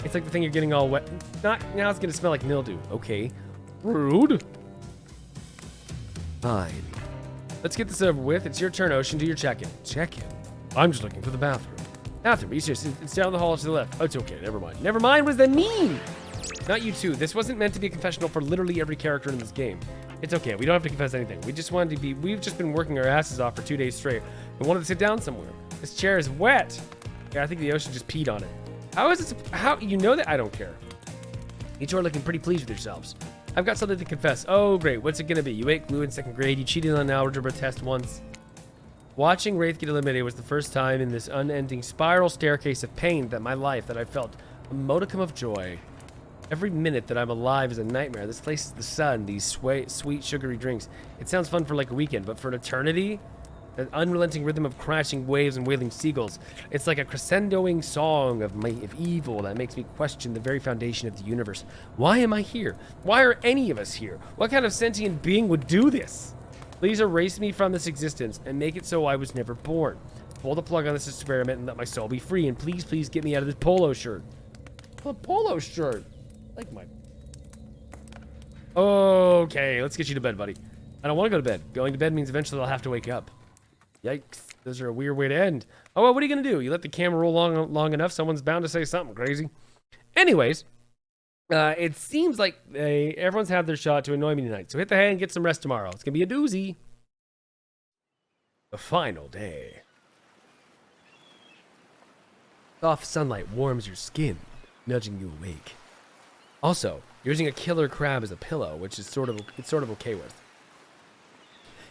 It's like the thing you're getting all wet. Not now. It's gonna smell like mildew. Okay. Rude. Fine. Let's get this over with. It's your turn, Ocean. Do your check-in. Check-in? I'm just looking for the bathroom. Bathroom. It's down the hall to the left. Oh, it's okay. Never mind. Never mind. What does that mean? Not you two. This wasn't meant to be a confessional for literally every character in this game. It's okay. We don't have to confess anything. We just wanted to be. We've just been working our asses off for 2 days straight. We wanted to sit down somewhere. This chair is wet. Yeah, I think the Ocean just peed on it. How is it? How you know that? I don't care. You two are looking pretty pleased with yourselves. I've got something to confess. Oh, great. What's it gonna be? You ate glue in 2nd grade. You cheated on an algebra test once. Watching Wraith get eliminated was the first time in this unending spiral staircase of pain that my life that I felt a modicum of joy. Every minute that I'm alive is a nightmare. This place is the sun, these sweet, sugary drinks. It sounds fun for like a weekend, but for an eternity, an unrelenting rhythm of crashing waves and wailing seagulls. It's like a crescendoing song of evil that makes me question the very foundation of the universe. Why am I here? Why are any of us here? What kind of sentient being would do this? Please erase me from this existence and make it so I was never born. Pull the plug on this experiment and let my soul be free. And please, please get me out of this polo shirt. A polo shirt. Like my... Okay, let's get you to bed, buddy. I don't want to go to bed. Going to bed means eventually I'll have to wake up. Yikes. Those are a weird way to end. Oh, well, what are you going to do? You let the camera roll long enough, someone's bound to say something crazy. Anyways, it seems like everyone's had their shot to annoy me tonight. So hit the hay and get some rest tomorrow. It's going to be a doozy. The final day. Soft sunlight warms your skin, nudging you awake. Also, you're using a killer crab as a pillow, which is sort of okay with.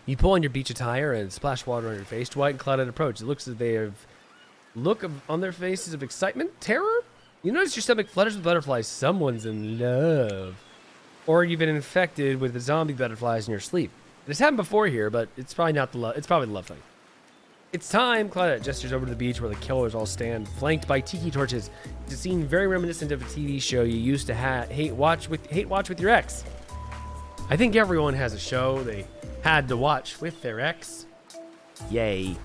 You pull on your beach attire and splash water on your face. Dwight and Cloudhead approach. It looks as they have on their faces of excitement, terror. You notice your stomach flutters with butterflies. Someone's in love, or you've been infected with the zombie butterflies in your sleep. This happened before here, but it's probably not the love. It's probably the love thing. It's time. Cloudhead gestures over to the beach where the killers all stand, flanked by tiki torches. It's a scene very reminiscent of a TV show you used to hate watch with your ex. I think everyone has a show they had to watch with their ex. Yay.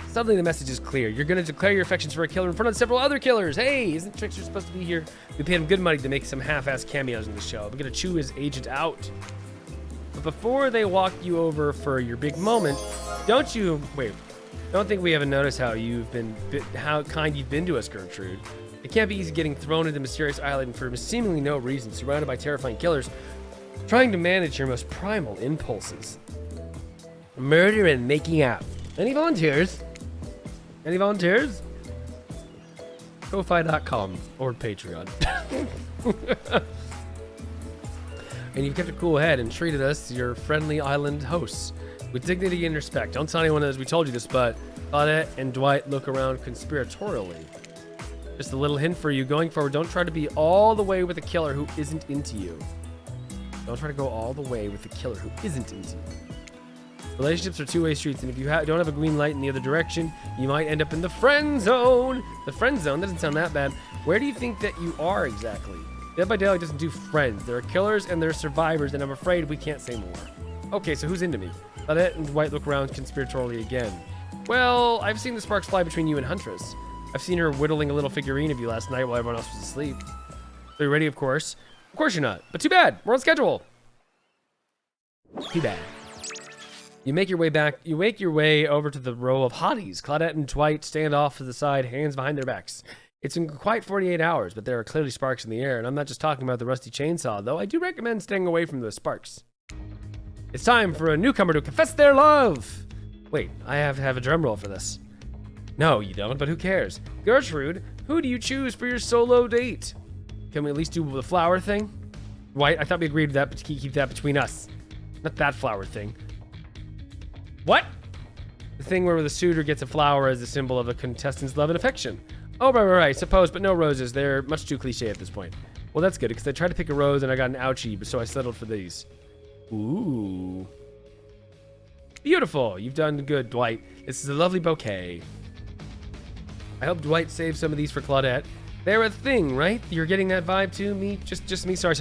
Suddenly the message is clear. You're going to declare your affections for a killer in front of several other killers. Hey, isn't Trickster supposed to be here? We paid him good money to make some half-ass cameos in the show. We're going to chew his agent out. But before they walk you over for your big moment, don't think we haven't noticed how kind you've been to us, Gertrude. It can't be easy getting thrown into mysterious island for seemingly no reason, surrounded by terrifying killers, trying to manage your most primal impulses. Murder and making out. Any volunteers? Any volunteers? Ko-fi.com or Patreon. And you've kept a cool head and treated us, your friendly island hosts, with dignity and respect. Don't tell anyone as we told you this, but Claudette and Dwight look around conspiratorially. Just a little hint for you going forward. Don't try to be all the way with a killer who isn't into you. Don't try to go all the way with a killer who isn't into you. Relationships are two-way streets, and if you don't have a green light in the other direction, you might end up in the friend zone. The friend zone doesn't sound that bad. Where do you think that you are exactly? Dead by Daylight doesn't do friends. There are killers and there are survivors, and I'm afraid we can't say more. Okay, so who's into me? Claudette and Dwight look around conspiratorially again. Well, I've seen the sparks fly between you and Huntress. I've seen her whittling a little figurine of you last night while everyone else was asleep. So you're ready, of course. Of course you're not, but too bad. We're on schedule. Too bad. You make your way over to the row of hotties. Claudette and Dwight stand off to the side, hands behind their backs. It's been quite 48 hours, but there are clearly sparks in the air, and I'm not just talking about the rusty chainsaw, though I do recommend staying away from those sparks. It's time for a newcomer to confess their love! Wait, I have to have a drum roll for this. No, you don't, but who cares? Gertrude, who do you choose for your solo date? Can we at least do the flower thing? Dwight, I thought we agreed to that, but keep that between us. Not that flower thing. What? The thing where the suitor gets a flower as a symbol of a contestant's love and affection. Oh, right, suppose, but no roses. They're much too cliche at this point. Well, that's good, because I tried to pick a rose and I got an ouchie, so I settled for these. Ooh. Beautiful. You've done good, Dwight. This is a lovely bouquet. I hope Dwight saves some of these for Claudette. They're a thing, right? You're getting that vibe too? Me? Just me? Sorry.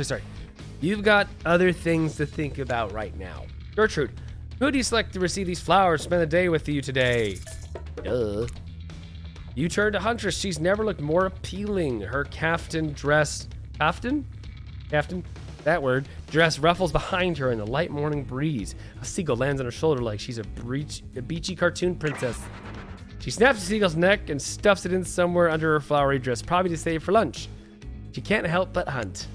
You've got other things to think about right now. Gertrude, who do you select to receive these flowers, spend the day with you today? You turn to Huntress. She's never looked more appealing. Her caftan dress... Caftan? That word. Dress ruffles behind her in the light morning breeze. A seagull lands on her shoulder like she's a beachy cartoon princess. She snaps the seagull's neck and stuffs it in somewhere under her flowery dress, probably to save for lunch. She can't help but hunt.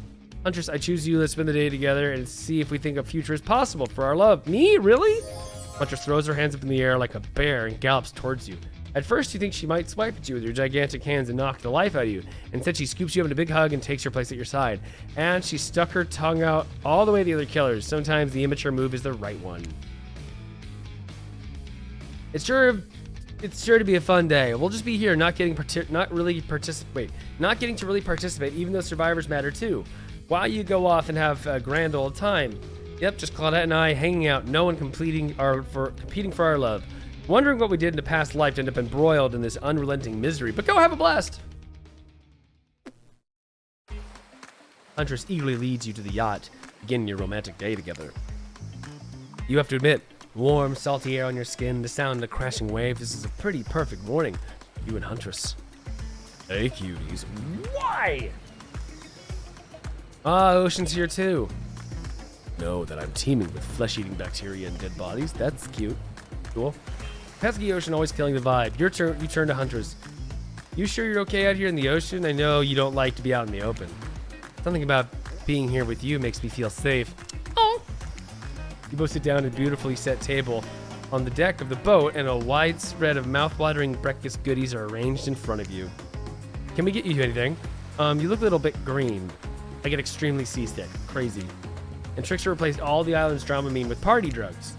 Huntress, I choose you. Let's spend the day together and see if we think a future is possible for our love. Me? Really? Huntress throws her hands up in the air like a bear and gallops towards you. At first, you think she might swipe at you with her gigantic hands and knock the life out of you. Instead, she scoops you up in a big hug and takes her place at your side. And she stuck her tongue out all the way to the other killers. Sometimes the immature move is the right one. It's sure to be a fun day. We'll just be here, not getting to really participate, even though survivors matter too. While you go off and have a grand old time. Yep, just Claudette and I hanging out, no one competing for our love. Wondering what we did in a past life to end up embroiled in this unrelenting misery, but go have a blast. Huntress eagerly leads you to the yacht, beginning your romantic day together. You have to admit, warm, salty air on your skin, the sound of the crashing waves. This is a pretty perfect morning. You and Huntress. Hey, cuties. Why? Ocean's here too. Know that I'm teeming with flesh-eating bacteria and dead bodies. That's cute. Cool. Pesky ocean always killing the vibe. You turn to Huntress. You sure you're okay out here in the ocean? I know you don't like to be out in the open. Something about being here with you makes me feel safe. Oh. You both sit down at a beautifully set table on the deck of the boat, and a wide spread of mouth-watering breakfast goodies are arranged in front of you. Can we get you anything? You look a little bit green. I get extremely seasick. Crazy. And Trickster replaced all the island's Dramamine with party drugs.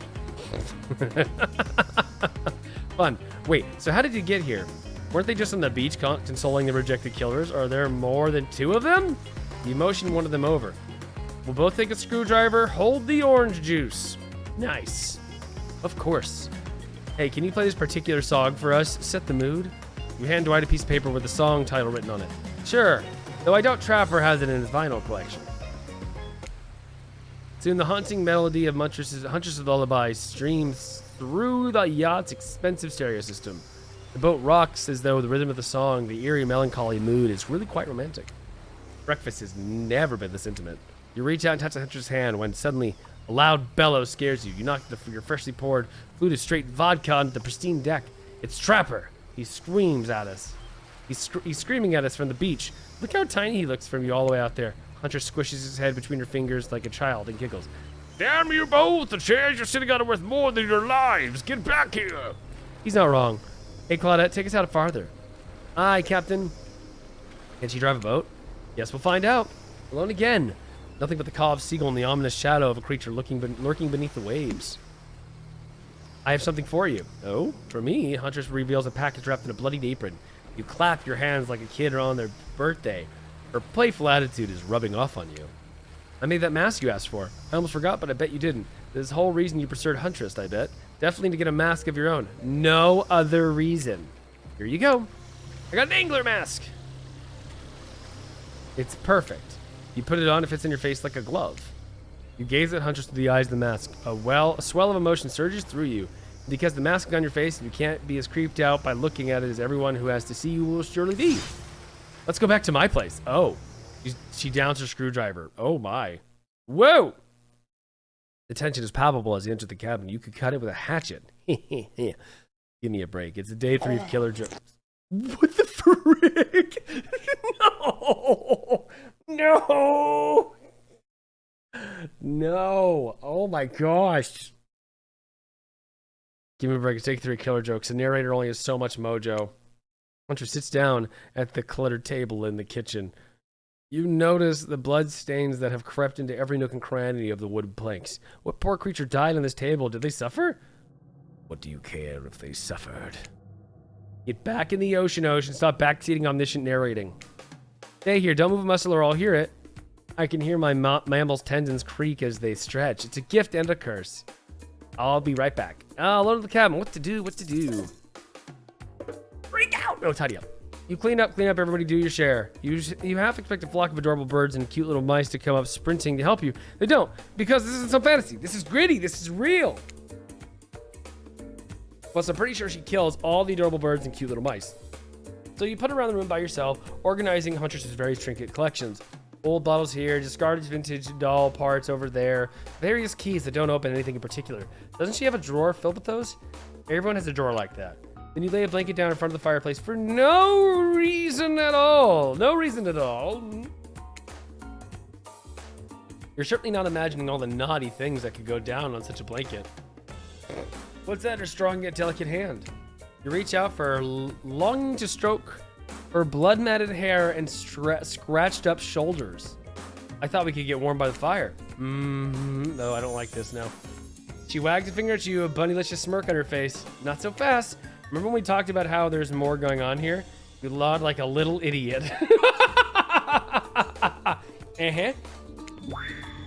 Fun. Wait, so how did you get here? Weren't they just on the beach consoling the rejected killers? Are there more than two of them? You motion one of them over. We'll both take a screwdriver. Hold the orange juice. Nice. Of course. Hey, can you play this particular song for us? Set the mood. You hand Dwight a piece of paper with the song title written on it. Sure, though I doubt Trapper has it in his vinyl collection. Soon the haunting melody of Huntress's lullaby streams through the yacht's expensive stereo system. The boat rocks as though the rhythm of the song, the eerie melancholy mood, is really quite romantic. Breakfast has never been this intimate. You reach out and touch Huntress's hand when suddenly a loud bellow scares you. You knock your freshly poured fluted straight vodka onto the pristine deck. It's Trapper. He screams at us. He's screaming at us from the beach. Look how tiny he looks from you all the way out there. Hunter squishes his head between her fingers like a child and giggles. Damn you both! The chairs you're sitting on are worth more than your lives! Get back here! He's not wrong. Hey, Claudette, take us out farther. Aye, Captain. Can she drive a boat? Yes, we'll find out. Alone again. Nothing but the call of seagull and the ominous shadow of a creature lurking beneath the waves. I have something for you. Oh? For me? Huntress reveals a package wrapped in a bloodied apron. You clap your hands like a kid on their birthday. Her playful attitude is rubbing off on you. I made that mask you asked for. I almost forgot, but I bet you didn't. This whole reason you pursued Huntress, I bet. Definitely to get a mask of your own. No other reason. Here you go. I got an angler mask. It's perfect. You put it on, it fits in your face like a glove. You gaze at Huntress through the eyes of the mask. A swell of emotion surges through you. Because the mask is on your face, you can't be as creeped out by looking at it as everyone who has to see you will surely be. Let's go back to my place. Oh. She downs her screwdriver. Oh my. Whoa! The tension is palpable as he enters the cabin. You could cut it with a hatchet. Give me a break. It's a day 3 of killer jokes. What the frick? No! No! No! Oh my gosh. Give me a break. It's take 3 killer jokes. The narrator only has so much mojo. Hunter sits down at the cluttered table in the kitchen. You notice the blood stains that have crept into every nook and cranny of the wooden planks. What poor creature died on this table? Did they suffer? What do you care if they suffered? Get back in the ocean. Stop backseating omniscient narrating. Stay here. Don't move a muscle or I'll hear it. I can hear my mammal's tendons creak as they stretch. It's a gift and a curse. I'll be right back. Load of the cabin. What to do? Freak out! No, tidy up. You clean up, everybody do your share. You half expect a flock of adorable birds and cute little mice to come up sprinting to help you. They don't, because this isn't some fantasy. This is gritty, this is real. Plus, I'm pretty sure she kills all the adorable birds and cute little mice. So you put around the room by yourself, organizing Huntress's various trinket collections. Old bottles here, discarded vintage doll parts over there, various keys that don't open anything in particular. Doesn't she have a drawer filled with those? Everyone has a drawer like that. Then you lay a blanket down in front of the fireplace for no reason at all. No reason at all. You're certainly not imagining all the naughty things that could go down on such a blanket. What's that? Her strong yet delicate hand. You reach out for longing to stroke her blood-matted hair and scratched up shoulders. I thought we could get warm by the fire. No, I don't like this now. She wagged a finger at you, a bunnylicious smirk on her face. Not so fast. Remember when we talked about how there's more going on here? You lied like a little idiot.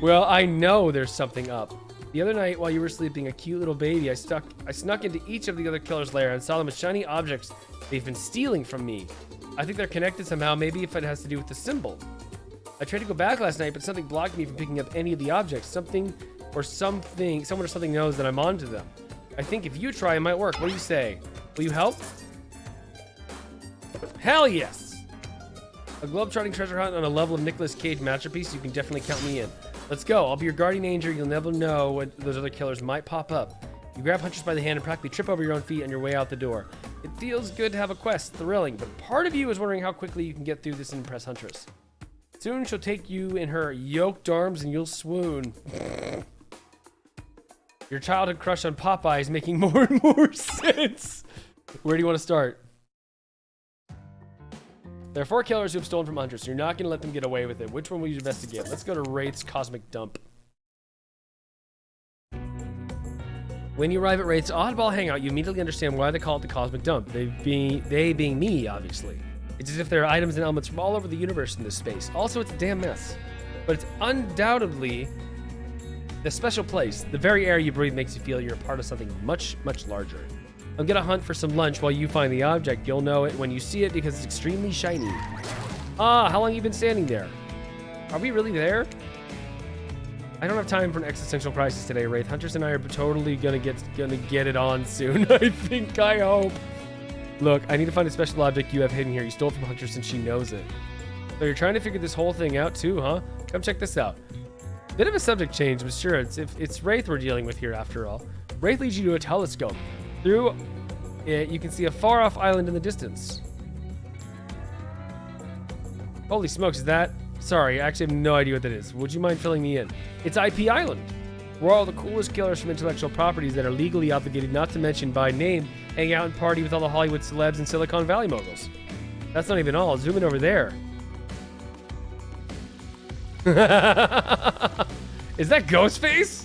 Well, I know there's something up. The other night, while you were sleeping, a cute little baby, I snuck into each of the other killer's lair and saw them as shiny objects they've been stealing from me. I think they're connected somehow, maybe if it has to do with the symbol. I tried to go back last night, but something blocked me from picking up any of the objects. Someone or something knows that I'm onto them. I think if you try, it might work. What do you say? Will you help? Hell yes! A globe-trotting treasure hunt on a level of Nicolas Cage masterpiece, you can definitely count me in. Let's go. I'll be your guardian angel. You'll never know when those other killers might pop up. You grab Huntress by the hand and practically trip over your own feet on your way out the door. It feels good to have a quest, thrilling, but part of you is wondering how quickly you can get through this and impress Huntress. Soon she'll take you in her yoked arms and you'll swoon. Your childhood crush on Popeye is making more and more sense. Where do you want to start? There are 4 killers who have stolen from Huntress. You're not going to let them get away with it. Which one will you investigate? Let's go to Wraith's Cosmic Dump. When you arrive at Wraith's oddball hangout, you immediately understand why they call it the Cosmic Dump. They being me, obviously. It's as if there are items and elements from all over the universe in this space. Also, it's a damn mess. But it's undoubtedly the special place. The very air you breathe makes you feel you're a part of something much, much larger. I'm gonna hunt for some lunch while you find the object. You'll know it when you see it because it's extremely shiny. How long have you been standing there? Are we really there? I don't have time for an existential crisis today, Wraith. Huntress and I are totally gonna get it on soon. I hope. Look, I need to find a special object you have hidden here. You stole it from Huntress and she knows it. So you're trying to figure this whole thing out too, huh? Come check this out. Bit of a subject change, but sure, it's Wraith we're dealing with here after all. Wraith leads you to a telescope. Through it, you can see a far-off island in the distance. Holy smokes, is that? Sorry, I actually have no idea what that is. Would you mind filling me in? It's IP Island, where all the coolest killers from intellectual properties that are legally obligated not to mention by name hang out and party with all the Hollywood celebs and Silicon Valley moguls. That's not even all. Zoom in over there. Is that Ghostface?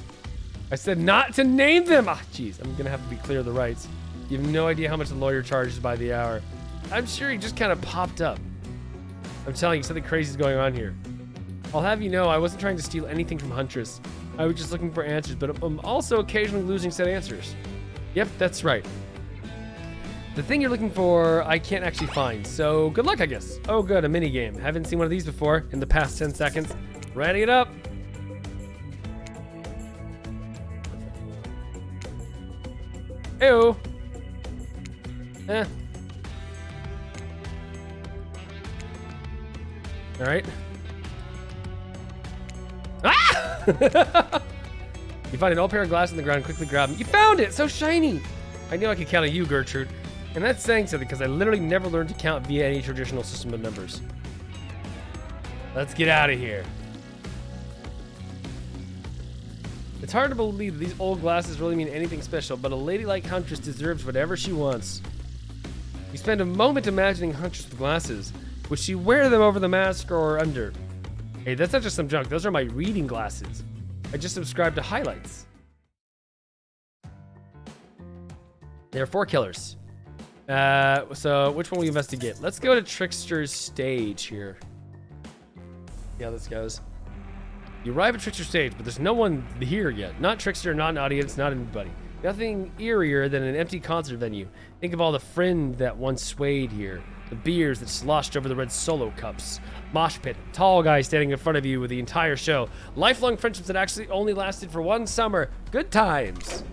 I said not to name them. Jeez, I'm gonna have to be clear of the rights. You have no idea how much the lawyer charges by the hour. I'm sure he just kind of popped up. I'm telling you, something crazy is going on here. I'll have you know, I wasn't trying to steal anything from Huntress. I was just looking for answers, but I'm also occasionally losing said answers. Yep, that's right. The thing you're looking for, I can't actually find, so good luck, I guess. Oh good, a minigame. Haven't seen one of these before in the past 10 seconds. Ready it up. Ew. All right. You find an old pair of glasses on the ground and quickly grab them. You found it! So shiny! I knew I could count on you, Gertrude. And that's saying something because I literally never learned to count via any traditional system of numbers. Let's get out of here. It's hard to believe that these old glasses really mean anything special, but a ladylike huntress deserves whatever she wants. You spend a moment imagining Huntress with glasses. Would she wear them over the mask or under? Hey, that's not just some junk. Those are my reading glasses. I just subscribed to highlights. There are 4 killers. So which one will we investigate? Let's go to Trickster's stage here. See how this goes. You arrive at Trickster's stage, but there's no one here yet. Not Trickster, not an audience, not anybody. Nothing eerier than an empty concert venue. Think of all the friend that once swayed here. The beers that sloshed over the red Solo cups. Mosh pit. Tall guy standing in front of you with the entire show. Lifelong friendships that actually only lasted for 1 summer. Good times.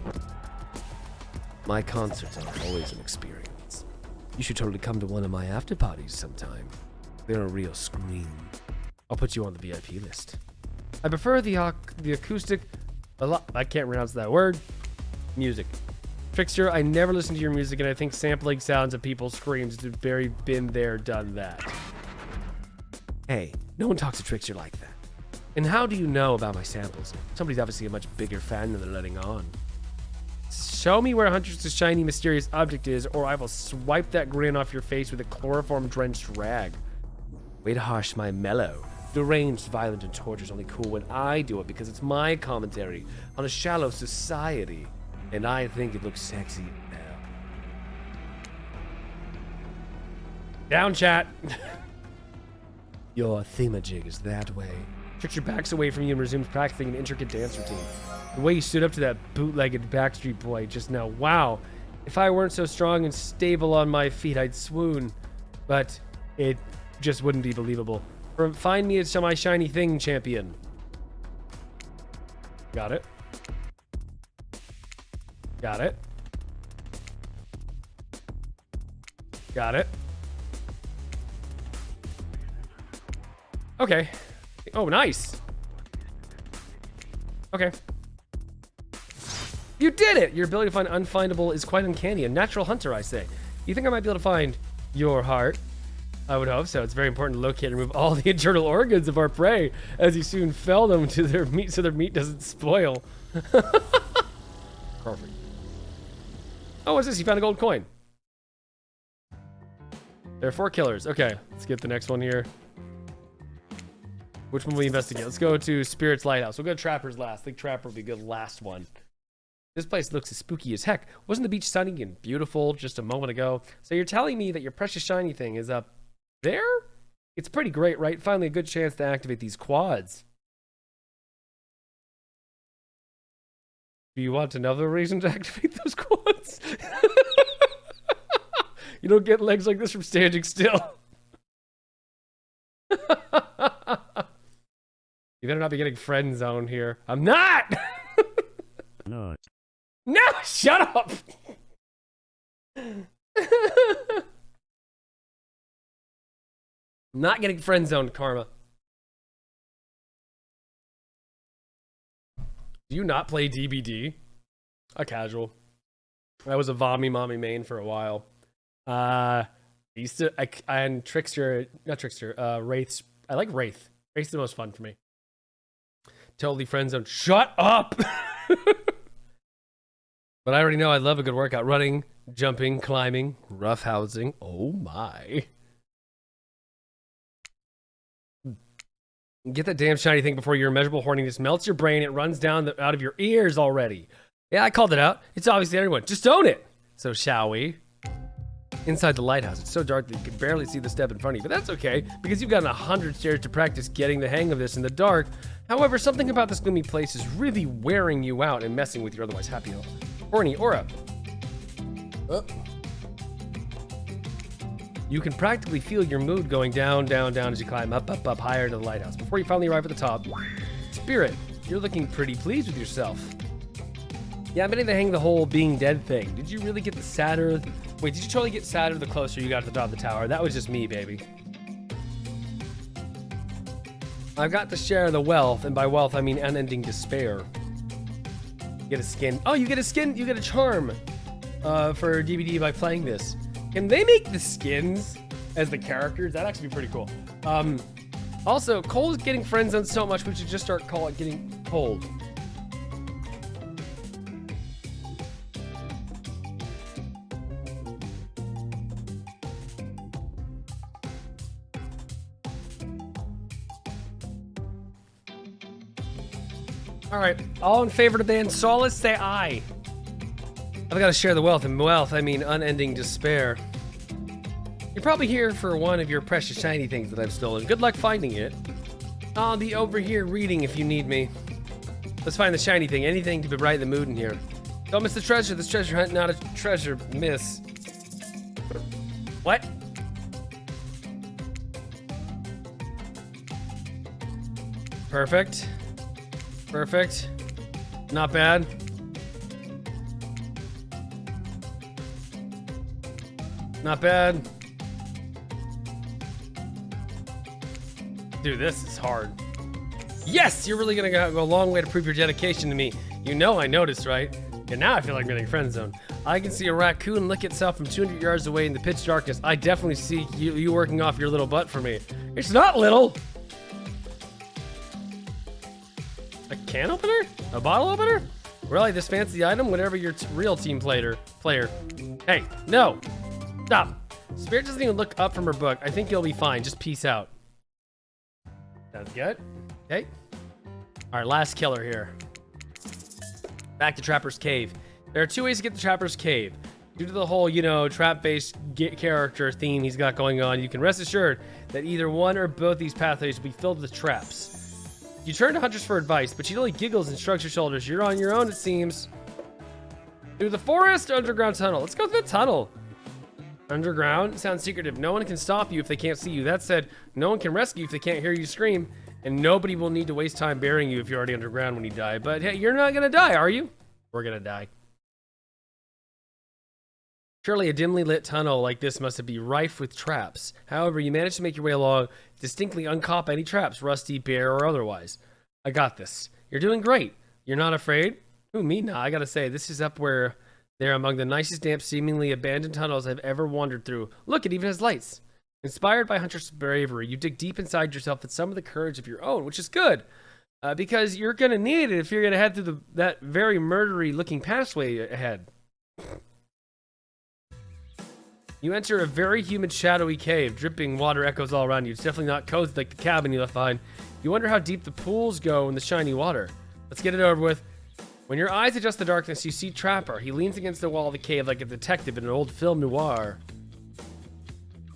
My concerts are always an experience. You should totally come to one of my after parties sometime. They're a real scream. I'll put you on the VIP list. I prefer the acoustic a lot. I can't pronounce that word. Music. Trickster, I never listen to your music, and I think sampling sounds of people's screams has very been there, done that. Hey, no one talks to Trickster like that. And how do you know about my samples? Somebody's obviously a much bigger fan than they're letting on. Show me where Huntress's shiny, mysterious object is, or I will swipe that grin off your face with a chloroform-drenched rag. Way to harsh my mellow. Deranged, violent, and torture is only cool when I do it because it's my commentary on a shallow society. And I think it looks sexy now. Down, chat. Your thingamajig is that way. Trickster backs away from you and resumes practicing an intricate dance routine. The way you stood up to that bootlegged Backstreet Boy just now. Wow. If I weren't so strong and stable on my feet, I'd swoon. But it just wouldn't be believable. Find me as my shiny thing champion. Got it. Got it. Got it. Okay. Oh, nice. Okay. You did it! Your ability to find unfindable is quite uncanny. A natural hunter, I say. You think I might be able to find your heart? I would hope so. It's very important to locate and remove all the internal organs of our prey, as you soon fell them to their meat so their meat doesn't spoil. Perfect. Oh, what's this? You found a gold coin. There are 4 killers. Okay, let's get the next one here. Which one will we investigate? Let's go to Spirit's Lighthouse. We'll go to Trapper's last. I think Trapper will be a good last one. This place looks as spooky as heck. Wasn't the beach sunny and beautiful just a moment ago? So you're telling me that your precious shiny thing is up there? It's pretty great, right? Finally a good chance to activate these quads. Do you want another reason to activate those quads? You don't get legs like this from standing still. You better not be getting friend zone here. I'm not! No. No, shut up! Not getting friend zoned, Karma. Do you not play DBD? A casual. I was a Vommy Mommy main for a while. And Trickster, not Trickster, Wraiths. I like Wraith. Wraith's the most fun for me. Totally friend zone. Shut up! But I already know I love a good workout. Running, jumping, climbing, roughhousing. Oh my. Get that damn shiny thing before your immeasurable horniness melts your brain. It runs down out of your ears already. Yeah, I called it out. It's obviously everyone. Just own it. So shall we? Inside the lighthouse, it's so dark that you can barely see the step in front of you, but that's okay, because you've got 100 stairs to practice getting the hang of this in the dark. However, something about this gloomy place is really wearing you out and messing with your otherwise happy horny aura. Oh. You can practically feel your mood going down, down, down as you climb up, up, up, higher to the lighthouse. Before you finally arrive at the top, Spirit, you're looking pretty pleased with yourself. Yeah, I'm getting the hang of the whole being dead thing. Did you really get the sadder? Wait, did you totally get sadder the closer you got to the top of the tower? That was just me, baby. I've got to share the wealth, and by wealth I mean unending despair. Get a skin. Oh, you get a skin. You get a charm for DVD by playing this. Can they make the skins as the characters? That'd actually be pretty cool. Also, Cole's getting friend zoned so much, we should just start calling it getting cold. All right, all in favor to ban Solace, say aye. I've got to share the wealth, and wealth, I mean unending despair. You're probably here for one of your precious shiny things that I've stolen. Good luck finding it. I'll be over here reading if you need me. Let's find the shiny thing, anything to brighten the mood in here. Don't miss the treasure, this treasure hunt, not a treasure miss. What? Perfect. Perfect. Not bad. Not bad. Dude, this is hard. Yes! You're really gonna go a long way to prove your dedication to me. You know I noticed, right? And now I feel like I'm getting friend zoned. I can see a raccoon lick itself from 200 yards away in the pitch darkness. I definitely see you working off your little butt for me. It's not little! A can opener? A bottle opener? Really, this fancy item? Whatever your real team player. Hey, no! Stop! Spirit doesn't even look up from her book. I think you'll be fine. Just peace out. Sounds good. Okay. Alright, last killer here. Back to Trapper's Cave. There are two ways to get to Trapper's Cave. Due to the whole, you know, trap-based character theme he's got going on, you can rest assured that either one or both these pathways will be filled with traps. You turn to Huntress for advice, but she only giggles and shrugs her shoulders. You're on your own, it seems. Through the forest, underground tunnel. Let's go through the tunnel. Underground sounds secretive. No one can stop you if they can't see you. That said, no one can rescue you if they can't hear you scream, and nobody will need to waste time burying you if you're already underground when you die. But hey, you're not gonna die, are you? We're gonna die. Surely a dimly lit tunnel like this must be rife with traps. However, you manage to make your way along, distinctly uncop any traps, rusty, bare, or otherwise. I got this. You're doing great. You're not afraid? Who, me? Nah, I gotta say, this is up where they're among the nicest, damp, seemingly abandoned tunnels I've ever wandered through. Look, it even has lights. Inspired by Huntress' bravery, you dig deep inside yourself with some of the courage of your own, which is good. Because you're gonna need it if you're gonna head through that very murdery-looking passway ahead. You enter a very humid, shadowy cave. Dripping water echoes all around you. It's definitely not cozy like the cabin you left behind. You wonder how deep the pools go in the shiny water. Let's get it over with. When your eyes adjust the darkness, you see Trapper. He leans against the wall of the cave like a detective in an old film noir.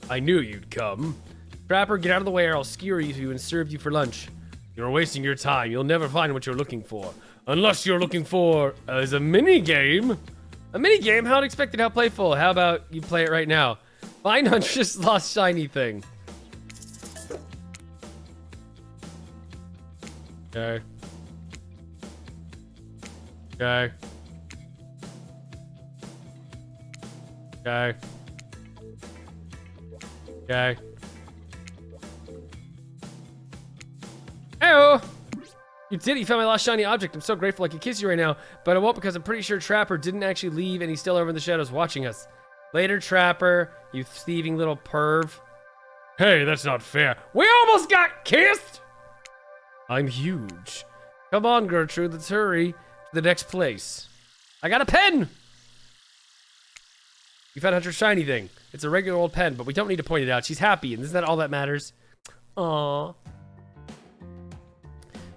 I knew you'd come. Trapper, get out of the way or I'll skewer you and serve you for lunch. You're wasting your time. You'll never find what you're looking for. Unless you're looking for as a mini-game. A mini-game? How unexpected, how playful. How about you play it right now? Find Huntress' lost shiny thing. Okay. Okay. Okay. Okay. Hey-oh! You did it. You found my lost shiny object. I'm so grateful I could kiss you right now, but I won't because I'm pretty sure Trapper didn't actually leave and he's still over in the shadows watching us. Later, Trapper, you thieving little perv. Hey, that's not fair. We almost got kissed! I'm huge. Come on, Gertrude, let's hurry to the next place. I got a pen! You found Hunter's shiny thing. It's a regular old pen, but we don't need to point it out. She's happy, and isn't that all that matters? Aww.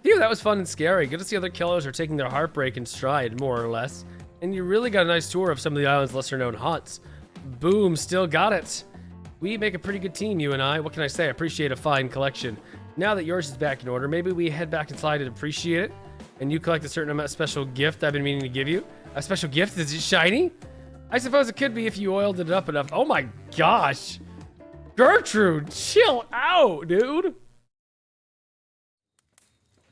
Phew, that was fun and scary. Good to see other killers are taking their heartbreak in stride, more or less. And you really got a nice tour of some of the island's lesser-known haunts. Boom, still got it. We make a pretty good team, you and I. What can I say? I appreciate a fine collection. Now that yours is back in order, maybe we head back inside and appreciate it. And you collect a certain amount of special gift I've been meaning to give you. A special gift? Is it shiny? I suppose it could be if you oiled it up enough. Oh my gosh. Gertrude, chill out, dude.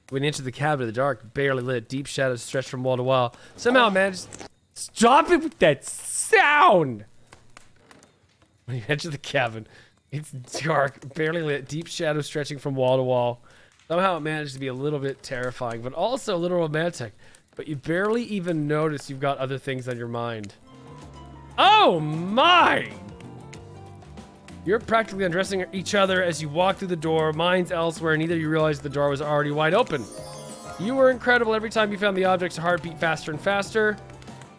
When you enter the cabin in the dark, barely lit, deep shadows stretch from wall to wall. Somehow, man, just stop it with that sound. When you enter the cabin, it's dark, barely lit, deep shadows stretching from wall to wall. Somehow it managed to be a little bit terrifying, but also a little romantic. But you barely even notice you've got other things on your mind. Oh my! You're practically undressing each other as you walk through the door. Minds elsewhere, neither of you realized the door was already wide open. You were incredible. Every time you found the object's heart beat faster and faster.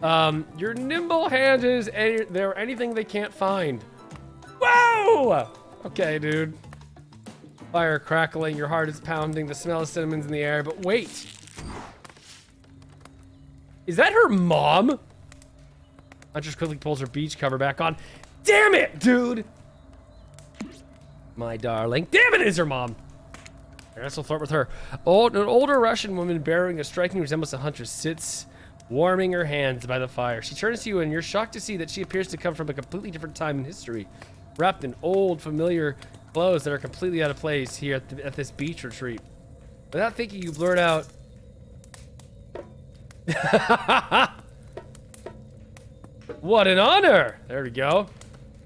Your nimble hand is there anything they can't find. Whoa! Okay, dude. Fire crackling, your heart is pounding, the smell of cinnamon's in the air, but wait. Is that her mom? Huntress quickly pulls her beach cover back on. Damn it, dude! My darling. Damn it, is her mom. Let's flirt with her. An older Russian woman bearing a striking resemblance to Huntress sits warming her hands by the fire. She turns to you and you're shocked to see that she appears to come from a completely different time in history. Wrapped in old, familiar clothes that are completely out of place here at this beach retreat. Without thinking, you blurt out, what an honor! There we go.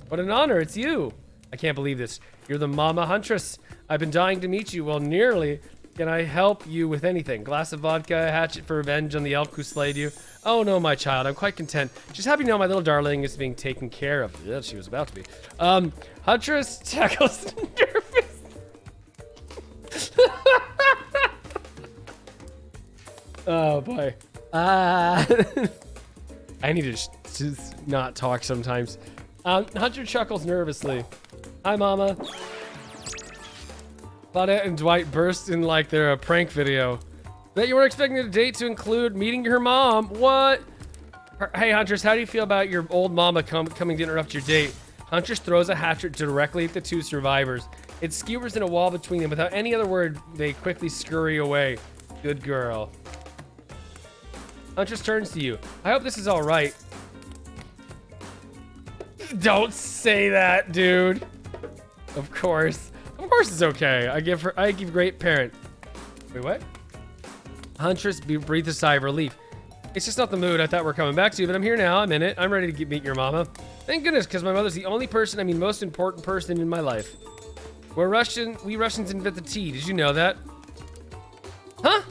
What an honor, it's you. I can't believe this. You're the Mama Huntress. I've been dying to meet you. Well, nearly. Can I help you with anything? Glass of vodka, a hatchet for revenge on the elk who slayed you? Oh no, my child, I'm quite content. Just happy to know my little darling is being taken care of. Yeah, she was about to be. Huntress tackles nervous. Oh boy. I need to just not talk sometimes. Hunter chuckles nervously. Hi, Mama. Claudette and Dwight burst in like they're a prank video. Bet you weren't expecting the date to include meeting your mom. What? Hey, Huntress, how do you feel about your old mama coming to interrupt your date? Huntress throws a hatchet directly at the two survivors. It skewers in a wall between them. Without any other word, they quickly scurry away. Good girl. Huntress turns to you. I hope this is all right. Don't say that, dude. Of course. Of course it's okay. I give great parent. Wait, what? Huntress breathed a sigh of relief. It's just not the mood I thought we're coming back to, but I'm here now. I'm in it. I'm ready to meet your mama. Thank goodness, because my mother's the only person, I mean most important person in my life. We Russians invent the tea. Did you know that? Huh?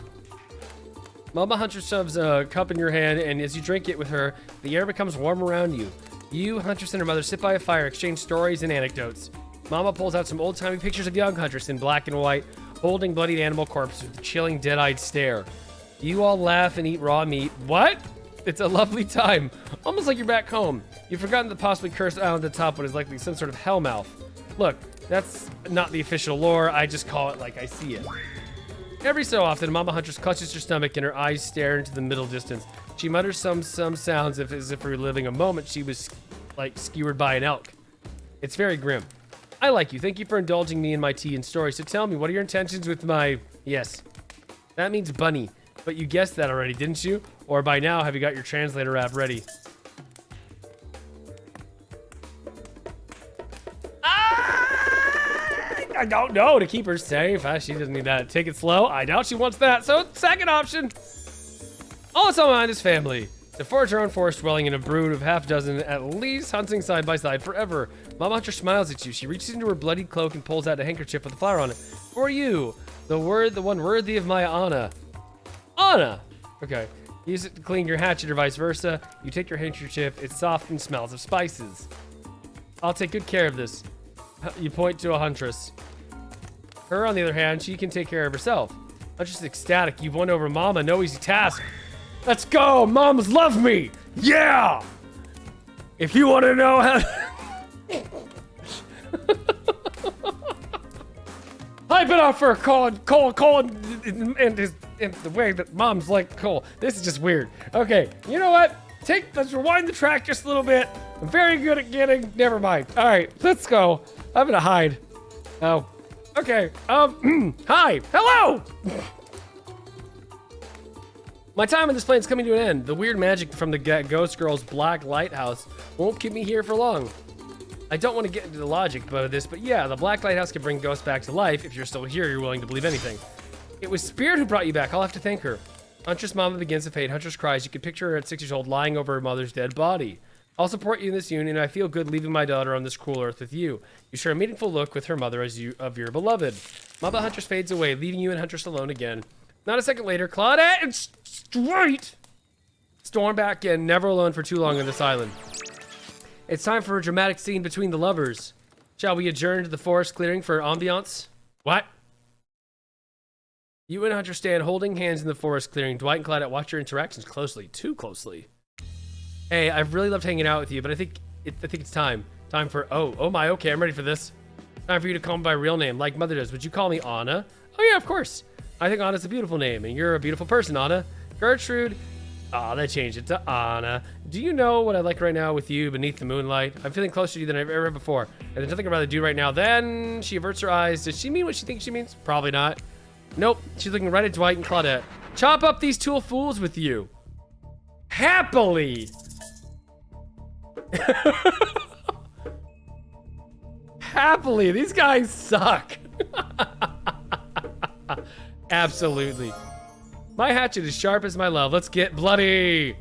Mama Huntress shoves a cup in your hand, and as you drink it with her, the air becomes warm around you. You, Huntress, and her mother sit by a fire, exchange stories and anecdotes. Mama pulls out some old-timey pictures of young Huntress in black and white, holding bloodied animal corpses with a chilling, dead-eyed stare. You all laugh and eat raw meat. What? It's a lovely time. Almost like you're back home. You've forgotten the possibly cursed island at the top, what is likely some sort of hellmouth. Look, that's not the official lore. I just call it like I see it. Every so often, Mama Huntress clutches her stomach and her eyes stare into the middle distance. She mutters some sounds as if reliving a moment she was, like, skewered by an elk. It's very grim. I like you. Thank you for indulging me in my tea and story. So tell me, what are your intentions with my... Yes. That means bunny. But you guessed that already, didn't you? Or by now, have you got your translator app ready? I don't know. To keep her safe. She doesn't need that. Take it slow. I doubt she wants that. So, second option. All that's on my mind is family. To forge her own forest dwelling in a brood of half dozen, at least hunting side by side forever. Mama Hunter smiles at you. She reaches into her bloody cloak and pulls out a handkerchief with a flower on it. For you, the one worthy of my Anna. Anna! Okay. Use it to clean your hatchet or vice versa. You take your handkerchief. It's soft and smells of spices. I'll take good care of this. You point to a Huntress. Her, on the other hand, she can take care of herself. Huntress is ecstatic. You've won over Mama. No easy task. Let's go! Moms love me! Yeah! If you want to know how... I've been off for Cole and the way that Moms like Cole. This is just weird. Okay, you know what? Let's rewind the track just a little bit. I'm very good at getting... Never mind. All right, let's go. I'm gonna hide. Oh, okay. Hi. Hello! My time on this planet is coming to an end. The weird magic from the Ghost Girl's Black Lighthouse won't keep me here for long. I don't want to get into the logic of this, but yeah, the Black Lighthouse can bring ghosts back to life. If you're still here, you're willing to believe anything. It was Spirit who brought you back. I'll have to thank her. Huntress' mama begins to fade. Huntress cries. You can picture her at 6 years old lying over her mother's dead body. I'll support you in this union, and I feel good leaving my daughter on this cruel earth with you. You share a meaningful look with her mother as you of your beloved. Mama Huntress fades away, leaving you and Huntress alone again. Not a second later, Claudette and Straight storm back in, never alone for too long on this island. It's time for a dramatic scene between the lovers. Shall we adjourn to the forest clearing for ambiance? What? You and Hunter stand holding hands in the forest clearing. Dwight and Claudette watch your interactions closely, too closely. Hey, I've really loved hanging out with you, but I think it's time. Time for, oh my, okay, I'm ready for this. Time for you to call me by real name, like Mother does. Would you call me Anna? Oh yeah, of course. I think Anna's a beautiful name, and you're a beautiful person, Anna. Gertrude. Oh, they changed it to Anna. Do you know what I like right now with you beneath the moonlight? I'm feeling closer to you than I've ever before. And there's nothing I'd rather do right now. Then she averts her eyes. Does she mean what she thinks she means? Probably not. Nope. She's looking right at Dwight and Claudette. Chop up these tool fools with you. Happily. Happily. These guys suck. Absolutely. My hatchet is sharp as my love. Let's get bloody.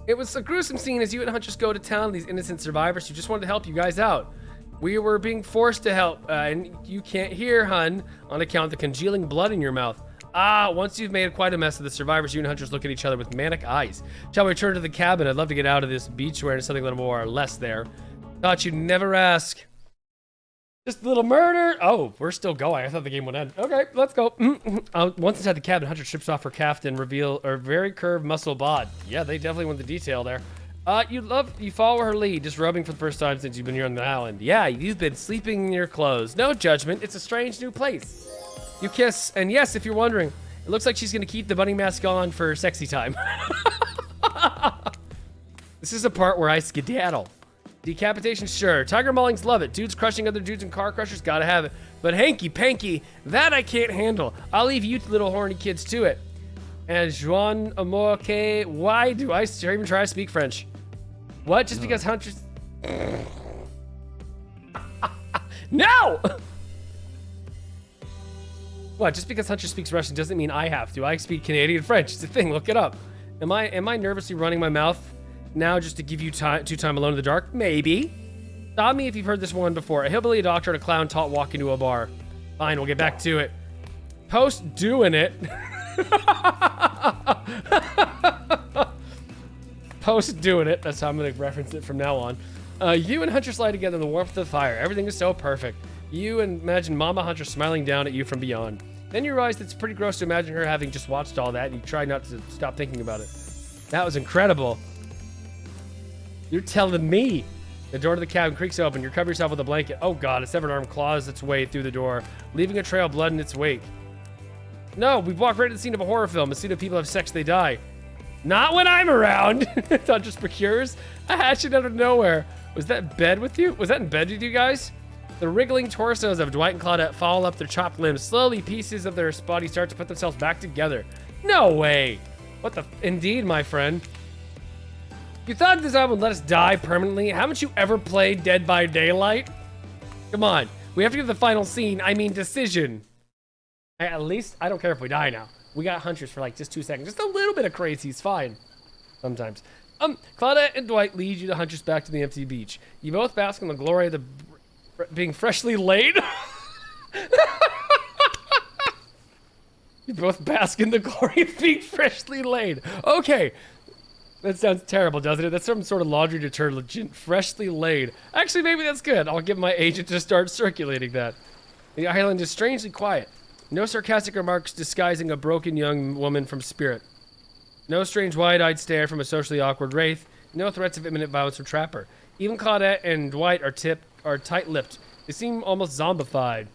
It was a gruesome scene as you and Huntress go to town, these innocent survivors who just wanted to help you guys out. We were being forced to help, and you can't hear, hun, on account of the congealing blood in your mouth. Once you've made quite a mess of the survivors, you and Huntress look at each other with manic eyes. Shall we return to the cabin? I'd love to get out of this beachwear and something a little more or less there. Thought you'd never ask. Just a little murder. Oh, we're still going. I thought the game would end. Okay, let's go. Once inside the cabin, Hunter strips off her caftan, reveal a very curved muscle bod. Yeah, they definitely went the detail there. You follow her lead, just rubbing for the first time since you've been here on the island. Yeah, you've been sleeping in your clothes. No judgment. It's a strange new place. You kiss, and yes, if you're wondering, it looks like she's gonna keep the bunny mask on for sexy time. This is the part where I skedaddle. Decapitation, sure. Tiger maulings, love it. Dudes crushing other dudes and car crushers, gotta have it. But hanky-panky, that I can't handle. I'll leave you little horny kids to it. And Juan Amorque, why do I even try to speak French? What? Just because Huntress... No! What? Just because Huntress speaks Russian doesn't mean I have to. I speak Canadian French. It's a thing. Look it up. Am I nervously running my mouth now just to give you time alone in the dark? Maybe. Stop me if you've heard this one before. A hillbilly, a doctor, and a clown taught walking to a bar. Fine, we'll get back to it. Post doing it. Post doing it. That's how I'm going to reference it from now on. You and Huntress lie together in the warmth of the fire. Everything is so perfect. You imagine Mama Huntress smiling down at you from beyond. Then you realize it's pretty gross to imagine her having just watched all that, and you try not to stop thinking about it. That was incredible. You're telling me. The door to the cabin creaks open. You cover yourself with a blanket. Oh God, a severed arm claws its way through the door, leaving a trail of blood in its wake. No, we've walked right to the scene of a horror film. A scene of people have sex, they die. Not when I'm around. Huntress procures a hatchet out of nowhere. Was that in bed with you? Was that in bed with you guys? The wriggling torsos of Dwight and Claudette fall up their chopped limbs. Slowly, pieces of their body start to put themselves back together. No way. What the? Indeed, my friend. You thought this album would let us die permanently? Haven't you ever played Dead by Daylight? Come on. We have to get to the final scene. I mean, decision. At least, I don't care if we die now. We got Huntress for like just 2 seconds. Just a little bit of crazy is fine. Sometimes. Claudette and Dwight lead you to Huntress back to the empty beach. You both bask in the glory of the being freshly laid. You both bask in the glory of being freshly laid. Okay. That sounds terrible, doesn't it? That's some sort of laundry detergent. Freshly laid. Actually, maybe that's good. I'll get my agent to start circulating that. The island is strangely quiet. No sarcastic remarks disguising a broken young woman from spirit. No strange wide-eyed stare from a socially awkward wraith. No threats of imminent violence from Trapper. Even Claudette and Dwight are tight-lipped. They seem almost zombified.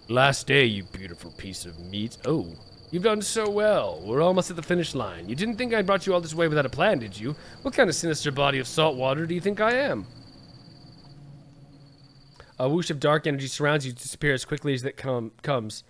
Last day, you beautiful piece of meat. Oh, you've done so well. We're almost at the finish line. You didn't think I brought you all this way without a plan, did you? What kind of sinister body of salt water do you think I am? A whoosh of dark energy surrounds you to disappear as quickly as it comes.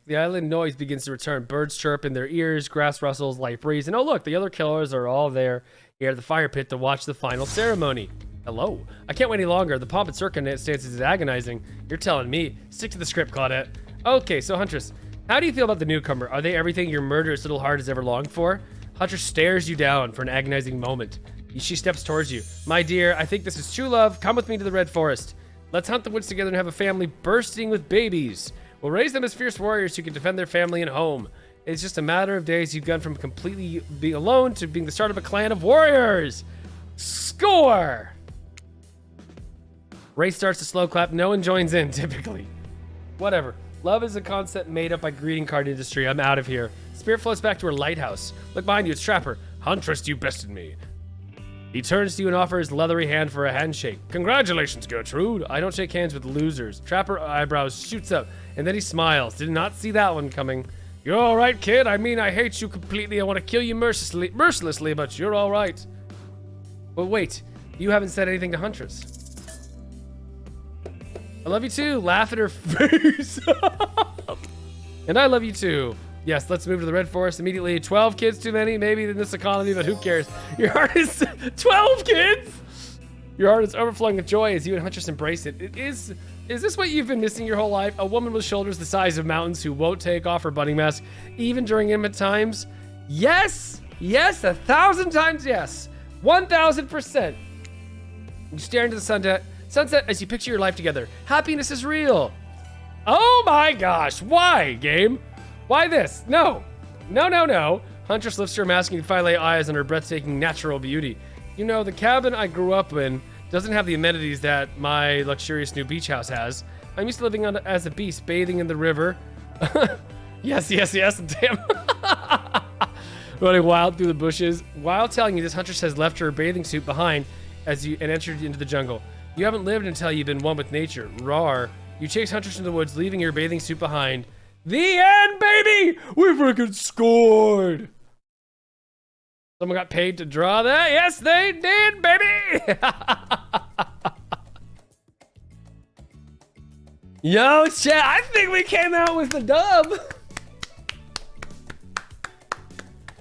The island noise begins to return. Birds chirp in their ears, grass rustles, light breeze, and oh look, the other killers are all there here at the fire pit to watch the final ceremony. Hello. I can't wait any longer. The pomp and circumstances is agonizing. You're telling me. Stick to the script, Claudette. Okay, so Huntress, how do you feel about the newcomer? Are they everything your murderous little heart has ever longed for? Huntress stares you down for an agonizing moment. She steps towards you. My dear, I think this is true love. Come with me to the Red Forest. Let's hunt the woods together and have a family bursting with babies. We'll raise them as fierce warriors who can defend their family and home. It's just a matter of days. You've gone from completely being alone to being the start of a clan of warriors. Score! Ray starts to slow clap. No one joins in, typically. Whatever. Love is a concept made up by greeting card industry. I'm out of here. Spirit floats back to her lighthouse. Look behind you, it's Trapper. Huntress, you bested me. He turns to you and offers leathery hand for a handshake. Congratulations, Gertrude. I don't shake hands with losers. Trapper eyebrows shoots up, and then he smiles. Did not see that one coming. You're all right, kid. I mean, I hate you completely. I want to kill you mercilessly, but you're all right. But wait, you haven't said anything to Huntress. I love you too. Laugh at her face. And I love you too. Yes, let's move to the Red Forest immediately. 12 kids too many, maybe in this economy, but who cares? Your heart is 12 kids. Your heart is overflowing with joy as you and Huntress embrace it. Is this what you've been missing your whole life? A woman with shoulders the size of mountains who won't take off her bunny mask, even during intimate times? Yes, yes, 1,000 times yes. 1,000%. You stare into the sunset as you picture your life together. Happiness is real. Oh my gosh, why, game? Why this? No. No, no, no. Huntress lifts her mask and you finally lay eyes on her breathtaking natural beauty. You know, the cabin I grew up in doesn't have the amenities that my luxurious new beach house has. I'm used to living as a beast, bathing in the river. Yes, yes, yes, damn. Running wild through the bushes. While telling you this, Huntress has left her bathing suit behind and entered into the jungle. You haven't lived until you've been one with nature. Rawr. You chase Huntress in the woods, leaving your bathing suit behind. The end, baby! We freaking scored! Someone got paid to draw that? Yes, they did, baby! Yo, chat, I think we came out with the dub.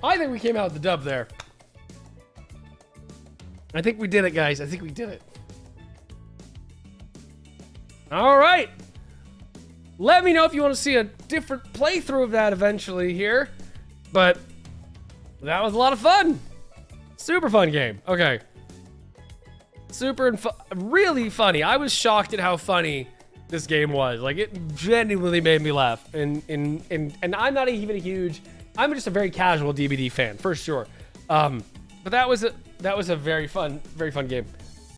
I think we came out with the dub there. I think we did it, guys. I think we did it. All right. Let me know if you want to see a different playthrough of that eventually here. But that was a lot of fun. Super fun game. Okay. Super and really funny. I was shocked at how funny this game was. Like, it genuinely made me laugh. And I'm not even a huge, I'm just a very casual DBD fan for sure. But that was a very fun game.